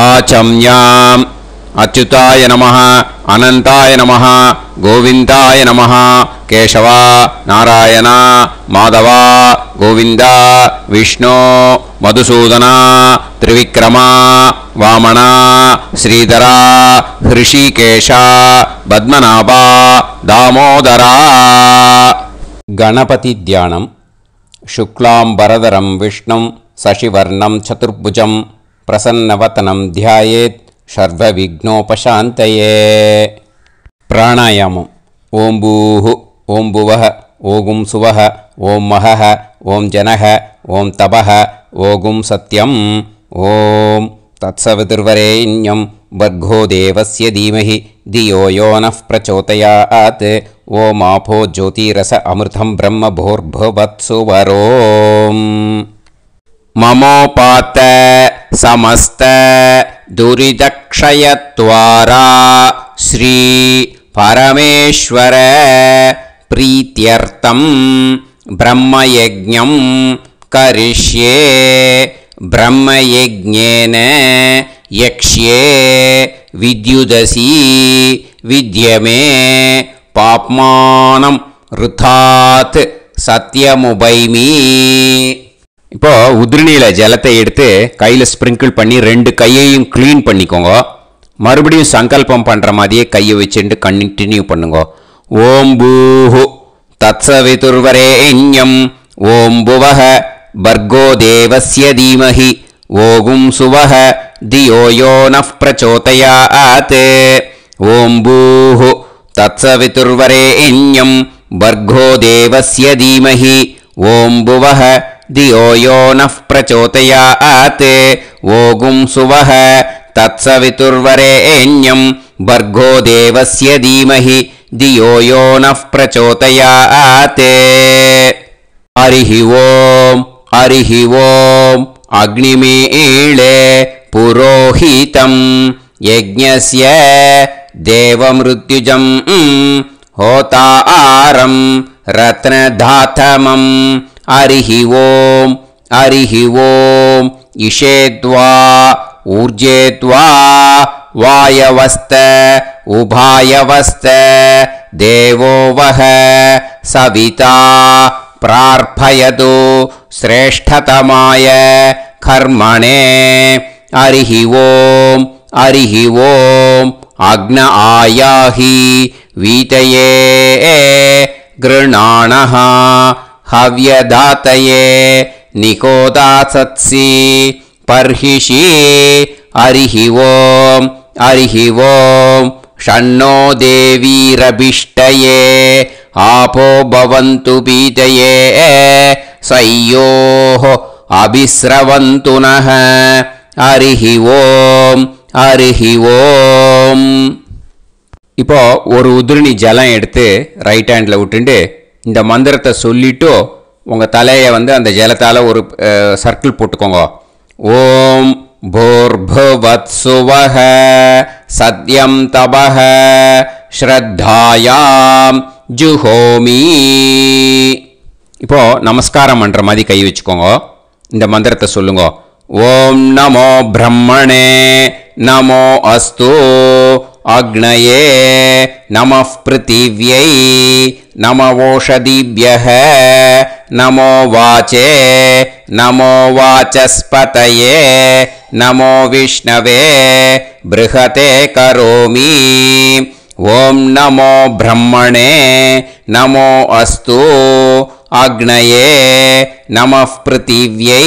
ஆச்சம்யாம் அச்சுதாய நமः அனந்தாய நமः கோவிந்தாய நமः கேசவா நாராயணா மாதவா கோவிந்தா விஷ்ணு மதுசூதனா திரிவிக்ரமா வாமனா ஸ்ரீதரா ஹிருஷிகேஷா பத்மநாபா தாமோதரா. கணபதி தியானம். சுக்லாம்பரதரம் விஷ்ணும் சசிவர்ணம் சதுர்புஜம் பிரசன்னவதனம் தியாயேத் சர்வவிக்னோபசாந்தயே. பிராணாயாமம். ஓம் பூஹு ஓம் புவஹ ஓகும் சுவஹ ஓம் மஹஹ ஓம் ஜனஹ ஓம் தபஹ ஓகும் சத்யம். ஓம் தத்சவிதுர்வரேண்யம் வர்கோ தேவஸ்ய தீமஹி தியோ யோ நः பிரச்சோதயாத். ஓம் ஆபோ ஜோதிரஸ அமிர்தம் பிரம்ம भूर्भुवत्सुवरोम्. ममोपात समस्त दुरिदक्षयत्वारा श्री परमेश्वर प्रीत्यर्थं ब्रह्मयज्ञं करिष्ये. ब्रह्मयज्ञेन यक्ष्ये विद्युदसि विद्यमे पाप्मानं ऋथात् सत्यमुपैमि. இப்போது உதிரணியில் ஜலத்தை எடுத்து கையில் ஸ்ப்ரிங்கிள் பண்ணி 2 கையையும் க்ளீன் பண்ணிக்கோங்க. மறுபடியும் சங்கல்பம் பண்ணுற மாதிரியே கையை வச்சுட்டு கண்டினியூ பண்ணுங்க. ஓம் பூஹு தத்சவிதுர்வரேண்யம் ஓம் புவஹ பர்கோ தேவஸ்ய தீமஹி ஓகும் சுவஹ தியோ யோ நः பிரச்சோதயாத். ஓம் பூஹு தத்சவிதுர்வரேண்யம் பர்கோ தேவஸ்ய தீமஹி ஓம் புவஹ தியோ யோ நः பிரச்சோதயாத். ஓகும் சுவஹ தத்சவிதுர்வரேண்யம் பர்கோ தேவஸ்ய தீமஹி தியோ யோ நः பிரச்சோதயாத். ஹரிஹி ஓம் ஹரிஹி ஓம். அக்னிமீளே புரோஹிதம் யஜ்ஞஸ்ய தேவமிருத்யுஜம் ஹோதாரம் ரத்னதாதமம். ஹரிஹி ஓம் ஹரிஹி ஓம். இஷேத்வா ஊர்ஜேத்வா வாயவஸ்த உபாயவஸ்த தேவோ வஹ சவிதா பிரார்ப்பயது ஸ்ரேஷ்டதமாய கர்மணே. ஹரிஹி ஓம் ஹரிஹி ஓம். அக்ன ஆயாஹி வீதயே கிருணாணஹ ஹவ்யதாத்தயே நிகோதாசத்சி பர்ஹிஷி. ஹரிஹி ஓம் ஹரிஹி ஓம். ஷண்ணோ தேவீரபிஷ்டயே ஆபோ பவந்து பீதயே சய்யோஹ அபிஸ்ரவந்து நஹ. ஹரிஹி ஓம் ஹரிஹி ஓம். இப்போ ஒரு உதிரணி ஜலம் எடுத்து ரைட் ஹேண்டில் விட்டுண்டு இந்த மந்திரத்தை சொல்லிவிட்டு உங்கள் தலையை அந்த ஜலத்தால் ஒரு சர்க்கிள் போட்டுக்கோங்க. ஓம் भूर्भुवत्सुवः सत्यं तपः श्रद्धायां ஜுஹோமி. இப்போது நமஸ்காரம் பண்ணுற மாதிரி கை வச்சுக்கோங்க. இந்த மந்திரத்தை சொல்லுங்க. ஓம் நமோ பிரம்மணே நமோ அஸ்து அக்னயே நமः பிருத்திவ்யை நம ஓஷதிभ्यः நமோ வாச்சே நமோ வாசஸ்பதயே நமோ விஷ்ணவே ப்ருஹதே கரோமி. ஓம் நமோ பிரம்மணே நமோ அஸ்து அக்னயே நமः பிருத்திவ்யை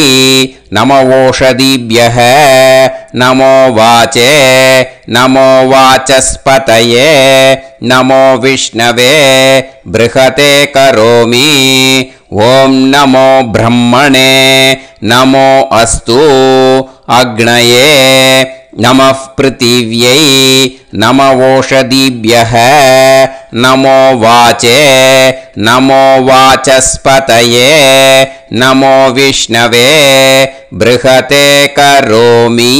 நம ஓஷதிभ्यः நமோ வாச்சே நமோ வாசஸ்பதயே நமோ விஷ்ணவே ப்ருஹதே கரோமி. ஓம் நமோ பிரம்மணே நமோ அஸ்து அக்னயே நமः பிருத்திவ்யை நம ஓஷதிभ्यः நமோ வாச்சே நமோ வாசஸ்பதயே நமோ விஷ்ணவே ப்ருஹதே கரோமி.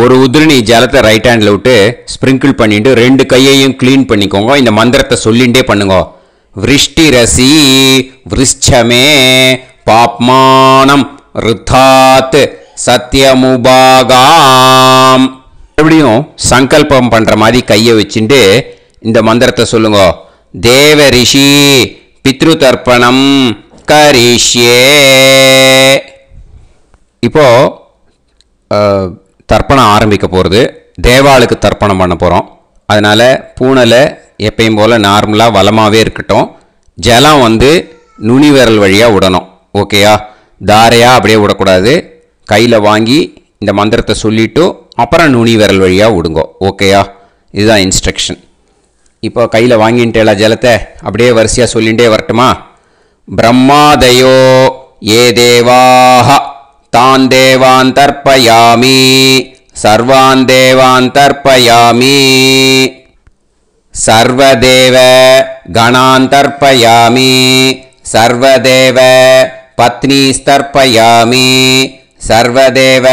ஒரு உதிரணி ஜலத்தை ரைட் ஹேண்டில் விட்டு ஸ்ப்ரிங்கிள் பண்ணிட்டு 2 கையையும் க்ளீன் பண்ணிக்கோங்க. இந்த மந்திரத்தை சொல்லிகிட்டே பண்ணுங்க. விருஷ்டிரசி விருஷ்சமே பாப்மானம் ருத்தாத் சத்யமுபாகாம். மறுபடியும் சங்கல்பம் பண்ணுற மாதிரி கையை வச்சுட்டு இந்த மந்திரத்தை சொல்லுங்க. தேவ ரிஷி பித்ரு தர்ப்பணம் கரிஷ்யே. இப்போது தர்ப்பணம் ஆரம்பிக்க போகிறது. தேவாளுக்கு தர்ப்பணம் பண்ண போகிறோம். அதனால் பூனலை எப்பயும் போல் நார்மலாக வளமாகவே இருக்கட்டும். ஜலம் நுனி விரல் வழியாக விடணும். ஓகேயா? தாரையாக அப்படியே விடக்கூடாது. கையில் வாங்கி இந்த மந்திரத்தை சொல்லிவிட்டு அப்புறம் நுனி விரல் வழியாக விடுங்கோ. ஓகேயா? இதுதான் இன்ஸ்ட்ரக்ஷன். இப்போ கையில் வாங்கிட்டு எல்லா ஜலத்தை அப்படியே வரிசையாக சொல்லிகிட்டே வரட்டுமா? பிரம்மாதயோ ஏ தேவாஹ தான் தேவான் தர்ப்பயாமி சர்வான் தேவான் தர்ப்பயாமி சர்வதேவ கணான் தர்ப்பயாமி சர்வதேவ பத்னீஸ்தர்ப்பயாமி சர்வதேவ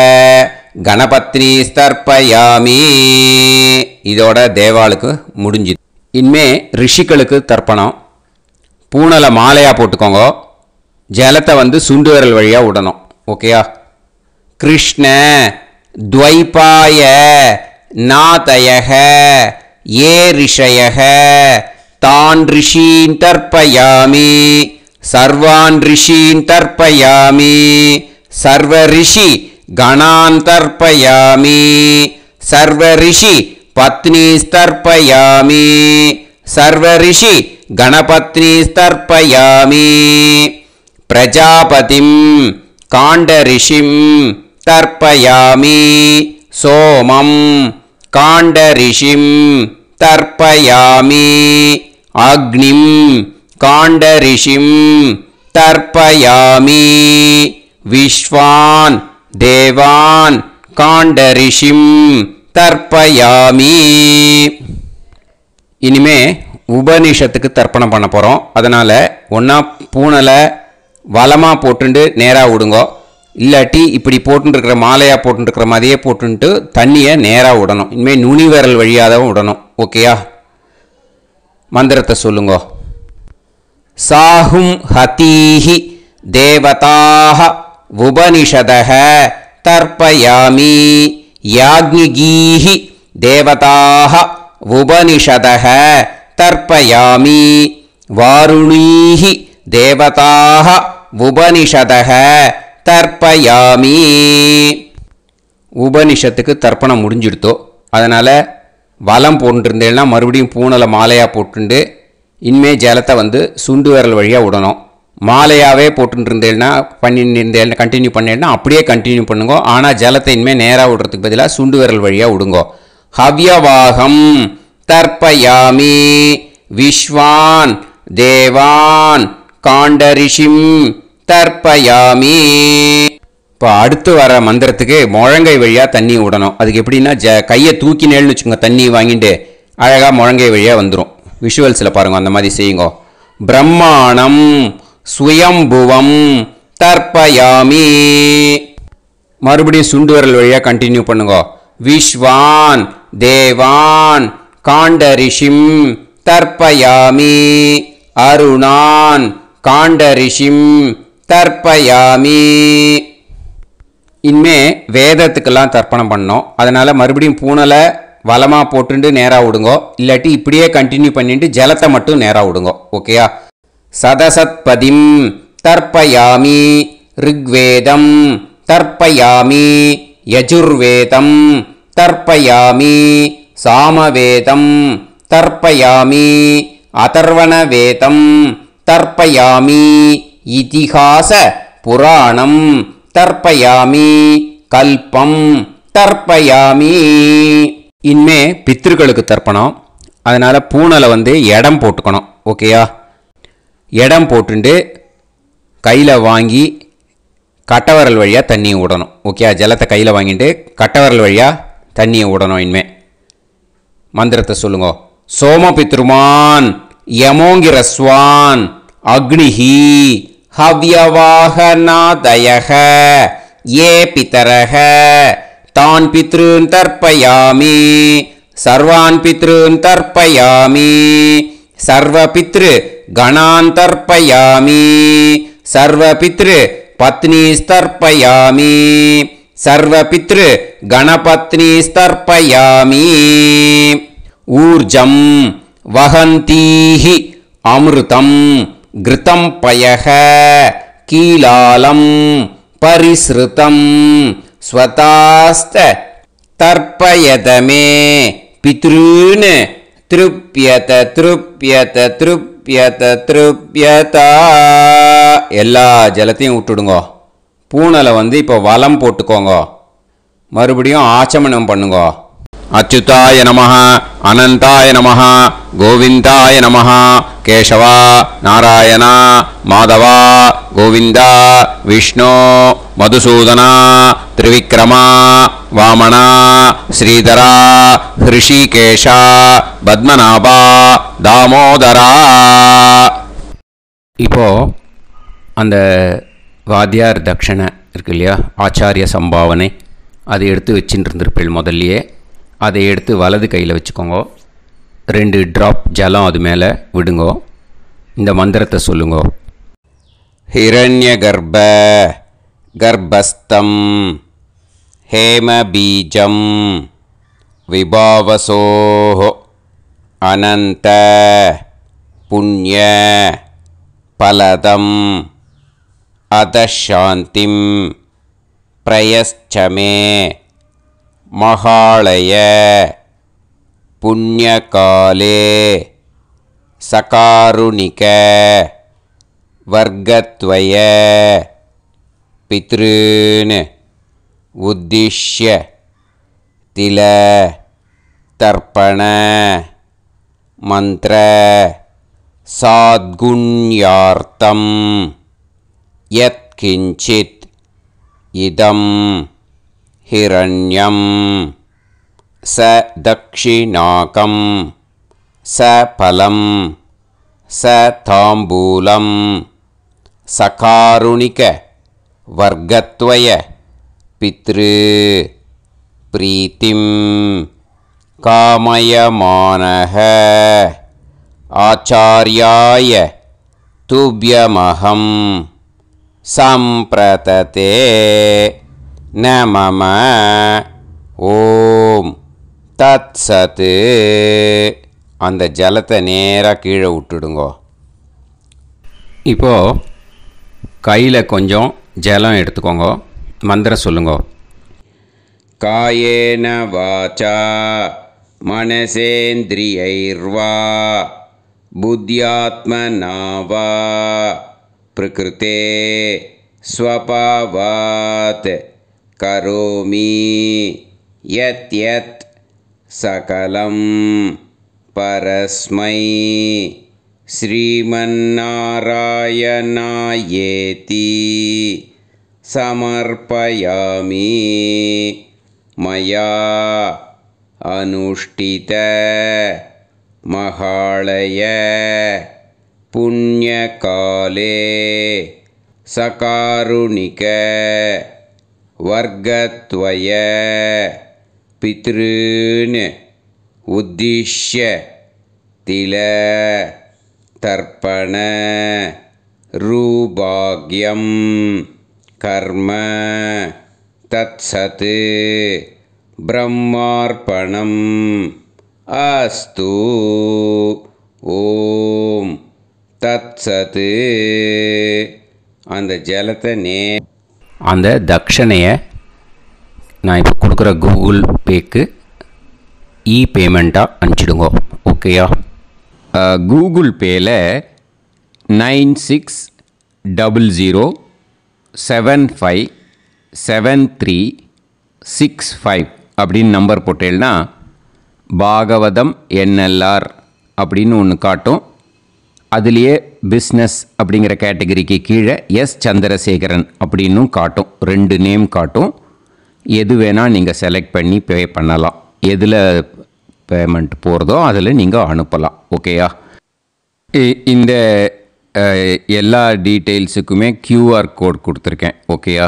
கணபத்னி ஸ்தர்ப்பயாமி. இதோட தேவாளுக்கு முடிஞ்சுது. இனிமே ரிஷிகளுக்கு தர்ப்பணம். பூனலை மாலையாக போட்டுக்கோங்க. ஜலத்தை சுண்டு விரல் வழியாக விடணும். ஓகேயா? கிருஷ்ண துவைபாய நாதயக ஏ ரிஷயக தான் ரிஷீன் தர்ப்பயாமி சர்வான் ரிஷீன் தர்ப்பயாமி சர்வ ரிஷி கணான் தர்ப்பயாமி சர்வ ரிஷி பத்னீஸ்தர்ப்பயாமி சர்வ ரிஷி கணபத்னீஸ்தர்ப்பயாமி பிரஜாபதிம் காண்டரிஷிம் தர்ப்பயாமி சோமம் காண்டரிஷிம் தர்ப்பயாமி அக்னிம் காண்டரிஷிம் தர்ப்பயாமி விஸ்வான் தேவான் காண்டரிஷிம் தர்ப்பயாமி. இனிமே உபனிஷத்துக்கு தர்ப்பணம் பண்ண போகிறோம். அதனால் ஒன்றா பூனலை வலமாக போட்டுண்டு நேராக விடுங்கோ. இல்லாட்டி இப்படி போட்டுருக்கிற மாலையாக போட்டுருக்கிற மாதிரியே போட்டுன்ட்டு தண்ணியை நேராக விடணும். இனிமேல் நுனி விரல் வழியாக தான் விடணும். ஓகேயா? மந்திரத்தை சொல்லுங்கோ. சாஹும் ஹதீஹி தேவதாக உபனிஷதக தர்ப்பயாமி யாக்ஞிகீஹி தேவதாக உபனிஷதக தர்ப்பயாமி வாருணீஹி தேவதாக உபனிஷதக தர்ப்பயாமி. உபனிஷத்துக்கு தர்ப்பணம் முடிஞ்சிடுத்தோ. அதனால் வலம் போட்டுருந்தேன்னா மறுபடியும் பூனலை மாலையாக போட்டுண்டு இனிமே ஜலத்தை சுண்டு விரல் வழியாக விடணும். மாலையாகவே போட்டுருந்தேன்னா பண்ணிருந்தேன்னா கண்டினியூ பண்ணேன்னா அப்படியே கண்டினியூ பண்ணுங்க. ஆனால் ஜலத்தை இனிமேல் நேராக விடுறதுக்கு பதிலாக சுண்டு விரல் வழியாக விடுங்கோ. ஹவ்யவாகம் தர்ப்பயாமி விஸ்வான் தேவான் காண்டரிஷிம் தர்ப்பயாமி. இப்போ அடுத்து வர மந்திரத்துக்கு முழங்கை வழியாக தண்ணி விடணும். அதுக்கு எப்படின்னா கையை தூக்கினேன்னு வச்சுக்கோங்க. தண்ணி வாங்கிட்டு அழகாக முழங்கை வழியாக வந்துடும். விஷுவல்ஸில் பாருங்கள். அந்த மாதிரி செய்யுங்க. பிரம்மாணம் சுயம்புவம் தர்ப்பயாமி. மறுபடியும் சுண்டு விரல் வழியாக கண்டினியூ பண்ணுங்க. விஸ்வான் தேவான் காண்டரிஷிம் தர்ப்பயாமி அருணான் காண்டரிஷிம் தர்ப்பயாமி. இனிமே வேதத்துக்கெல்லாம் தர்ப்பணம் பண்ணோம். அதனால் மறுபடியும் பூனலை வலமாக போட்டுட்டு நேராக விடுங்கோ, இல்லாட்டி இப்படியே கண்டினியூ பண்ணிட்டு ஜலத்தை மட்டும் நேராக விடுங்கோ. ஓகேயா? சதசத்பதிம் தர்ப்பயாமி ரிக்வேதம் தர்ப்பயாமி யஜுர்வேதம் தர்ப்பயாமி சாமவேதம் தர்ப்பயாமி அதர்வணவேதம் தர்ப்பயாமி இதிஹாச புராணம் தர்ப்பயாமி கல்பம் தர்ப்பயாமி. இனிமே பித்ருக்களுக்கு தர்ப்பணம். அதனால் பூனலை இடம் போட்டுக்கணும். ஓகேயா? இடம் போட்டுண்டு கையில் வாங்கி கட்டவரல் வழியாக தண்ணியை விடணும். ஓகே? ஜலத்தை கையில் வாங்கிட்டு கட்டவரல் வழியாக தண்ணியை விடணும். இனிமே மந்திரத்தை சொல்லுங்க. சோமபித்ருமான் யமோங்கிரஸ்வான் அக்னிஹி ஹவ்யவாகநாதயக ஏ பிதரக தான் பித்ருன் தர்ப்பயாமி சர்வான் பித்ருன் தர்ப்பயாமி சர்வபித்ரு கணான் தர்ப்பயாமி சர்வபித்ரு பத்னிஸ்தர்ப்பயாமி சர்வபித்ரு கணபத்னிஸ்தர்ப்பயாமி. ஊர்ஜம் வஹந்தீஹி அமிர்தம் கிருதம் பயக கீலாலம் பரிஸ்ருதம் ஸ்வதாஸ்த தர்ப்பயதமே பித்ருன் திருப்யத திருப்யத திருப்யத திருப்யதா. எல்லா ஜலத்தையும் விட்டுடுங்கோ. பூனலை இப்போ வலம் போட்டுக்கோங்க. மறுபடியும் ஆச்சமனம் பண்ணுங்க. அச்சுதாய நமஹ அனந்தாய நமஹ கோவிந்தாய நமஹ கேசவா நாராயணா மாதவா கோவிந்தா விஷ்ணு மதுசூதனா திரிவிக்ரமா வாமனா ஸ்ரீதரா ஹிருஷிகேஷா பத்மநாபா தாமோதரா. இப்போது அந்த வாத்தியார் தட்சணை இருக்கு இல்லையா, ஆச்சாரிய சம்பாவனை, அதை எடுத்து வச்சுட்டு இருந்திருப்பேள். முதல்லையே அதை எடுத்து வலது கையில் வச்சுக்கோங்க. 2 ட்ராப் ஜலம் அது மேலே விடுங்கோ. இந்த மந்திரத்தை சொல்லுங்கோ. ஹிரண்ய கர்ப்ப கர்ப்பஸ்தம் ஹேமபீஜம் விபாவசோஹோ அனந்த புண்ணிய பலதம் அதசாந்திம் பிரயஸ்சமே மகாளய புண்ணியகாலே சகாருணிக வர்க்கத்வய பித்ருன் உத்திஷ்ய தில தர்ப்பண மந்திர சாத்குண்யார்த்தம் யத்கிஞ்சித் இதம் ஹிரண்யம் ச தக்ஷிணாகம் ச பலம் ச தாம்பூலம் சகாருணிக வர்க்கத்வய பித்ரு பிரீத்திம் காமயமானஹ ஆச்சார்யாய துப்யமஹம் சம்பிரததே நமம. ஓம் தத் சத். அந்த ஜலத்தை நேராக கீழே விட்டுடுங்கோ. இப்போது கையில் கொஞ்சம் ஜலம் எடுத்துக்கோங்க. மந்திரம் சொல்லுங்கோ. காயேன வாசா மனசேந்திரியைர்வா புத்யாத்மனா வா பிரகிருதே ஸ்வபாவாத் கரோமி யத் யத் சகலம் பரஸ்மை ஸ்ரீமன்னாராயணாயேதி சமர்ப்பயாமி மயா அனுஷ்டித மகாளய புண்ணியகாலே சகாருணிக வர்க்கத்வய பித்ருன் உத்திஷ்ய தில தர்ப்பண ரூபாக்யம் கர்ம தத்சத் பிரம்மார்ப்பணம் அஸ்து ஓம் தத்சத். அந்த ஜலத்தை அந்த தட்சணையை நான் இப்போ கொடுக்குற கூகுள் பேக்கு பேமெண்ட்டாக அனுப்பிச்சிடுங்க. ஓகேயா? கூகுள் பேயில் 9600757365 அப்படின்னு நம்பர் போட்டேன்னா பாகவதம் என்எல்ஆர் அப்படின்னு ஒன்று காட்டும். அதுலேயே பிஸ்னஸ் அப்படிங்கிற கேட்டகரிக்கு கீழே எஸ் சந்திரசேகரன் அப்படின்னும் காட்டும். 2 நேம் காட்டும். எது வேணால் நீங்கள் செலக்ட் பண்ணி பே பண்ணலாம். எதில் பேமெண்ட் போகிறதோ அதில் நீங்கள் அனுப்பலாம். ஓகேயா? இந்த எல்லா டீட்டெயில்ஸுக்குமே கியூஆர் கோட் கொடுத்துருக்கேன். ஓகேயா?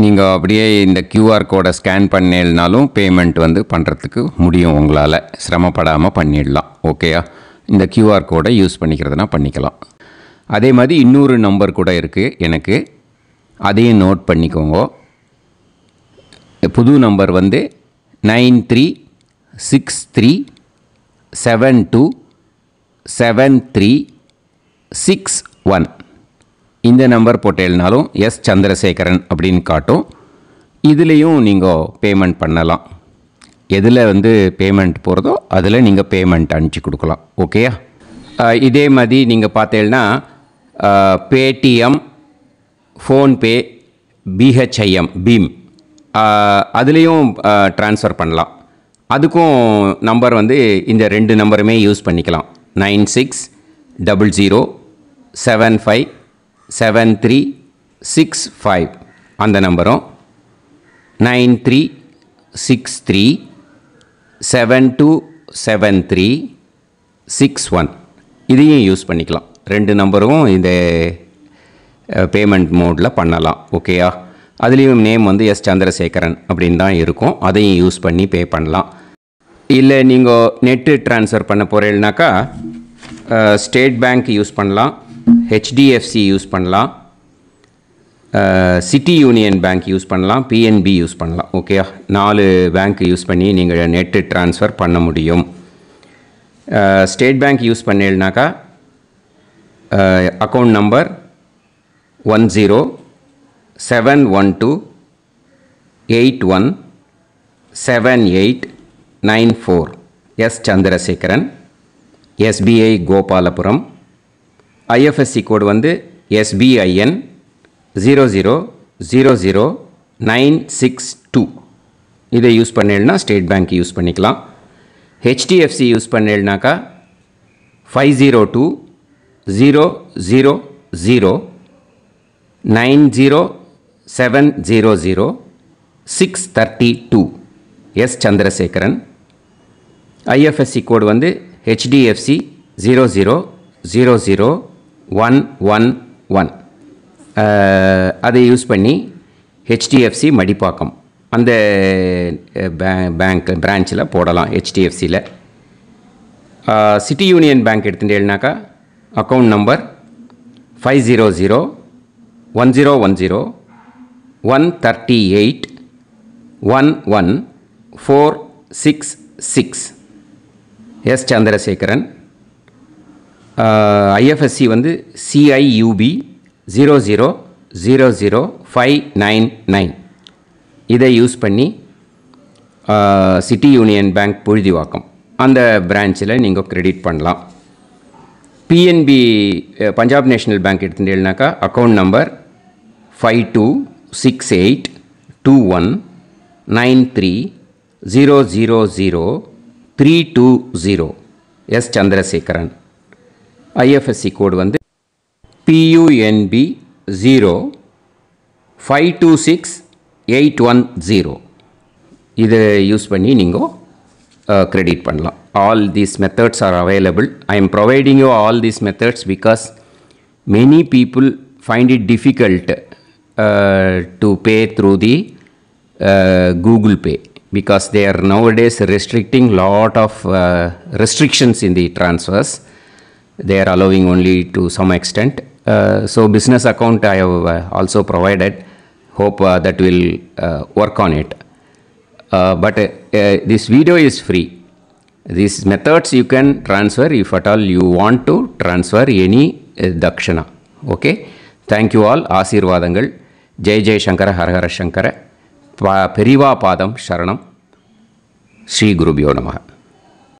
நீங்கள் அப்படியே இந்த கியூஆர் கோடை ஸ்கேன் பண்ணினாலும் பேமெண்ட் பண்ணுறதுக்கு முடியும். உங்களால் சிரமப்படாமல் பண்ணிடலாம். ஓகேயா? இந்த கியூஆர் கோடை யூஸ் பண்ணிக்கிறதுனா பண்ணிக்கலாம். அதே மாதிரி இன்னொரு நம்பர் கூட இருக்குது எனக்கு, அதையும் நோட் பண்ணிக்கோங்க. புது நம்பர் 9363727361. இந்த நம்பர் போட்டேல்னாலும் எஸ் சந்திரசேகரன் அப்படின்னு காட்டும். இதுலேயும் நீங்கள் பேமெண்ட் பண்ணலாம். எதில் பேமெண்ட் போகிறதோ அதில் நீங்கள் பேமெண்ட் அனுப்பிச்சி கொடுக்கலாம். ஓகேயா? இதே மாதிரி நீங்கள் பார்த்தீங்கன்னா பேடிஎம், ஃபோன்பே, பிஹெச்ஐஎம், பீம் அதுலேயும் ட்ரான்ஸ்ஃபர் பண்ணலாம். அதுக்கும் நம்பர் இந்த 2 நம்பருமே யூஸ் பண்ணிக்கலாம். 9600757365 அந்த நம்பரும் 9363727361 இதையும் யூஸ் பண்ணிக்கலாம். 2 நம்பரும் இந்த பேமெண்ட் மோடில் பண்ணலாம். ஓகேயா? அதுலேயும் நேம் எஸ் சந்திரசேகரன் அப்படின்னு தான் இருக்கும். அதையும் யூஸ் பண்ணி பே பண்ணலாம். இல்லை நீங்கள் நெட்டு ட்ரான்ஸ்ஃபர் பண்ண போகிறீங்கனாக்கா ஸ்டேட் பேங்க் யூஸ் பண்ணலாம், ஹெச்டிஎஃப்சி யூஸ் பண்ணலாம், சிட்டி யூனியன் பேங்க் யூஸ் பண்ணலாம், பிஎன்பி யூஸ் பண்ணலாம். ஓகேயா? 4 பேங்க் யூஸ் பண்ணி நீங்கள் நெட்டு ட்ரான்ஸ்ஃபர் பண்ண முடியும். ஸ்டேட் பேங்க் யூஸ் பண்ணீங்கனாக்கா account number 1071281789 S Chandrasekaran, SBI Gopalapuram. IFSC code SBIN 0000962. இதை யூஸ் பண்ணீங்கன்னா ஸ்டேட் பேங்க் யூஸ் பண்ணிக்கலாம். ஹெச்டிஎஃப்சி யூஸ் பண்ணீங்கனாக்கா 50200907000632 S Chandrasekaran. IFSC code HDFC 0000111. அதை யூஸ் பண்ணி ஹெச்டிஎஃப்சி மடிப்பாக்கம் அந்த பேங்க் பிரான்ச்சில் போடலாம். ஹெச்டிஎஃப்சியில் சிட்டி யூனியன் பேங்க் எடுத்துட்டேன்னாக்கா account number 500101381146 S Chandrasekaran. IFSC CIUB 0000599. இதை யூஸ் பண்ணி சிட்டி யூனியன் பேங்க் புழுதிவாக்கம் அந்த பிரான்ச்சில் நீங்கள் கிரெடிட் பண்ணலாம். பிஎன்பி பஞ்சாப் நேஷ்னல் பேங்க் எடுத்துட்டீங்கன்னாக்கா account number 52682193000320 S Chandrasekaran. IFSC code PUNB 0526810. இதை யூஸ் பண்ணி நீங்கள் கிரெடிட் பண்ணலாம். All these methods are available. I am providing you all these methods because many people find it difficult to pay through the Google pay. because they are nowadays restricting lot of restrictions in the transfers. They are allowing only to some extent. So business account I have also provided. Hope that will work on it. But this video is free. These methods you can transfer if at all you want to transfer any dakshana. Okay. Thank you all. Aasirvadangal. Jai Jai Shankara Har Har Shankara. Periva Padam Sharanam. Sri Gurubhyo Namaha.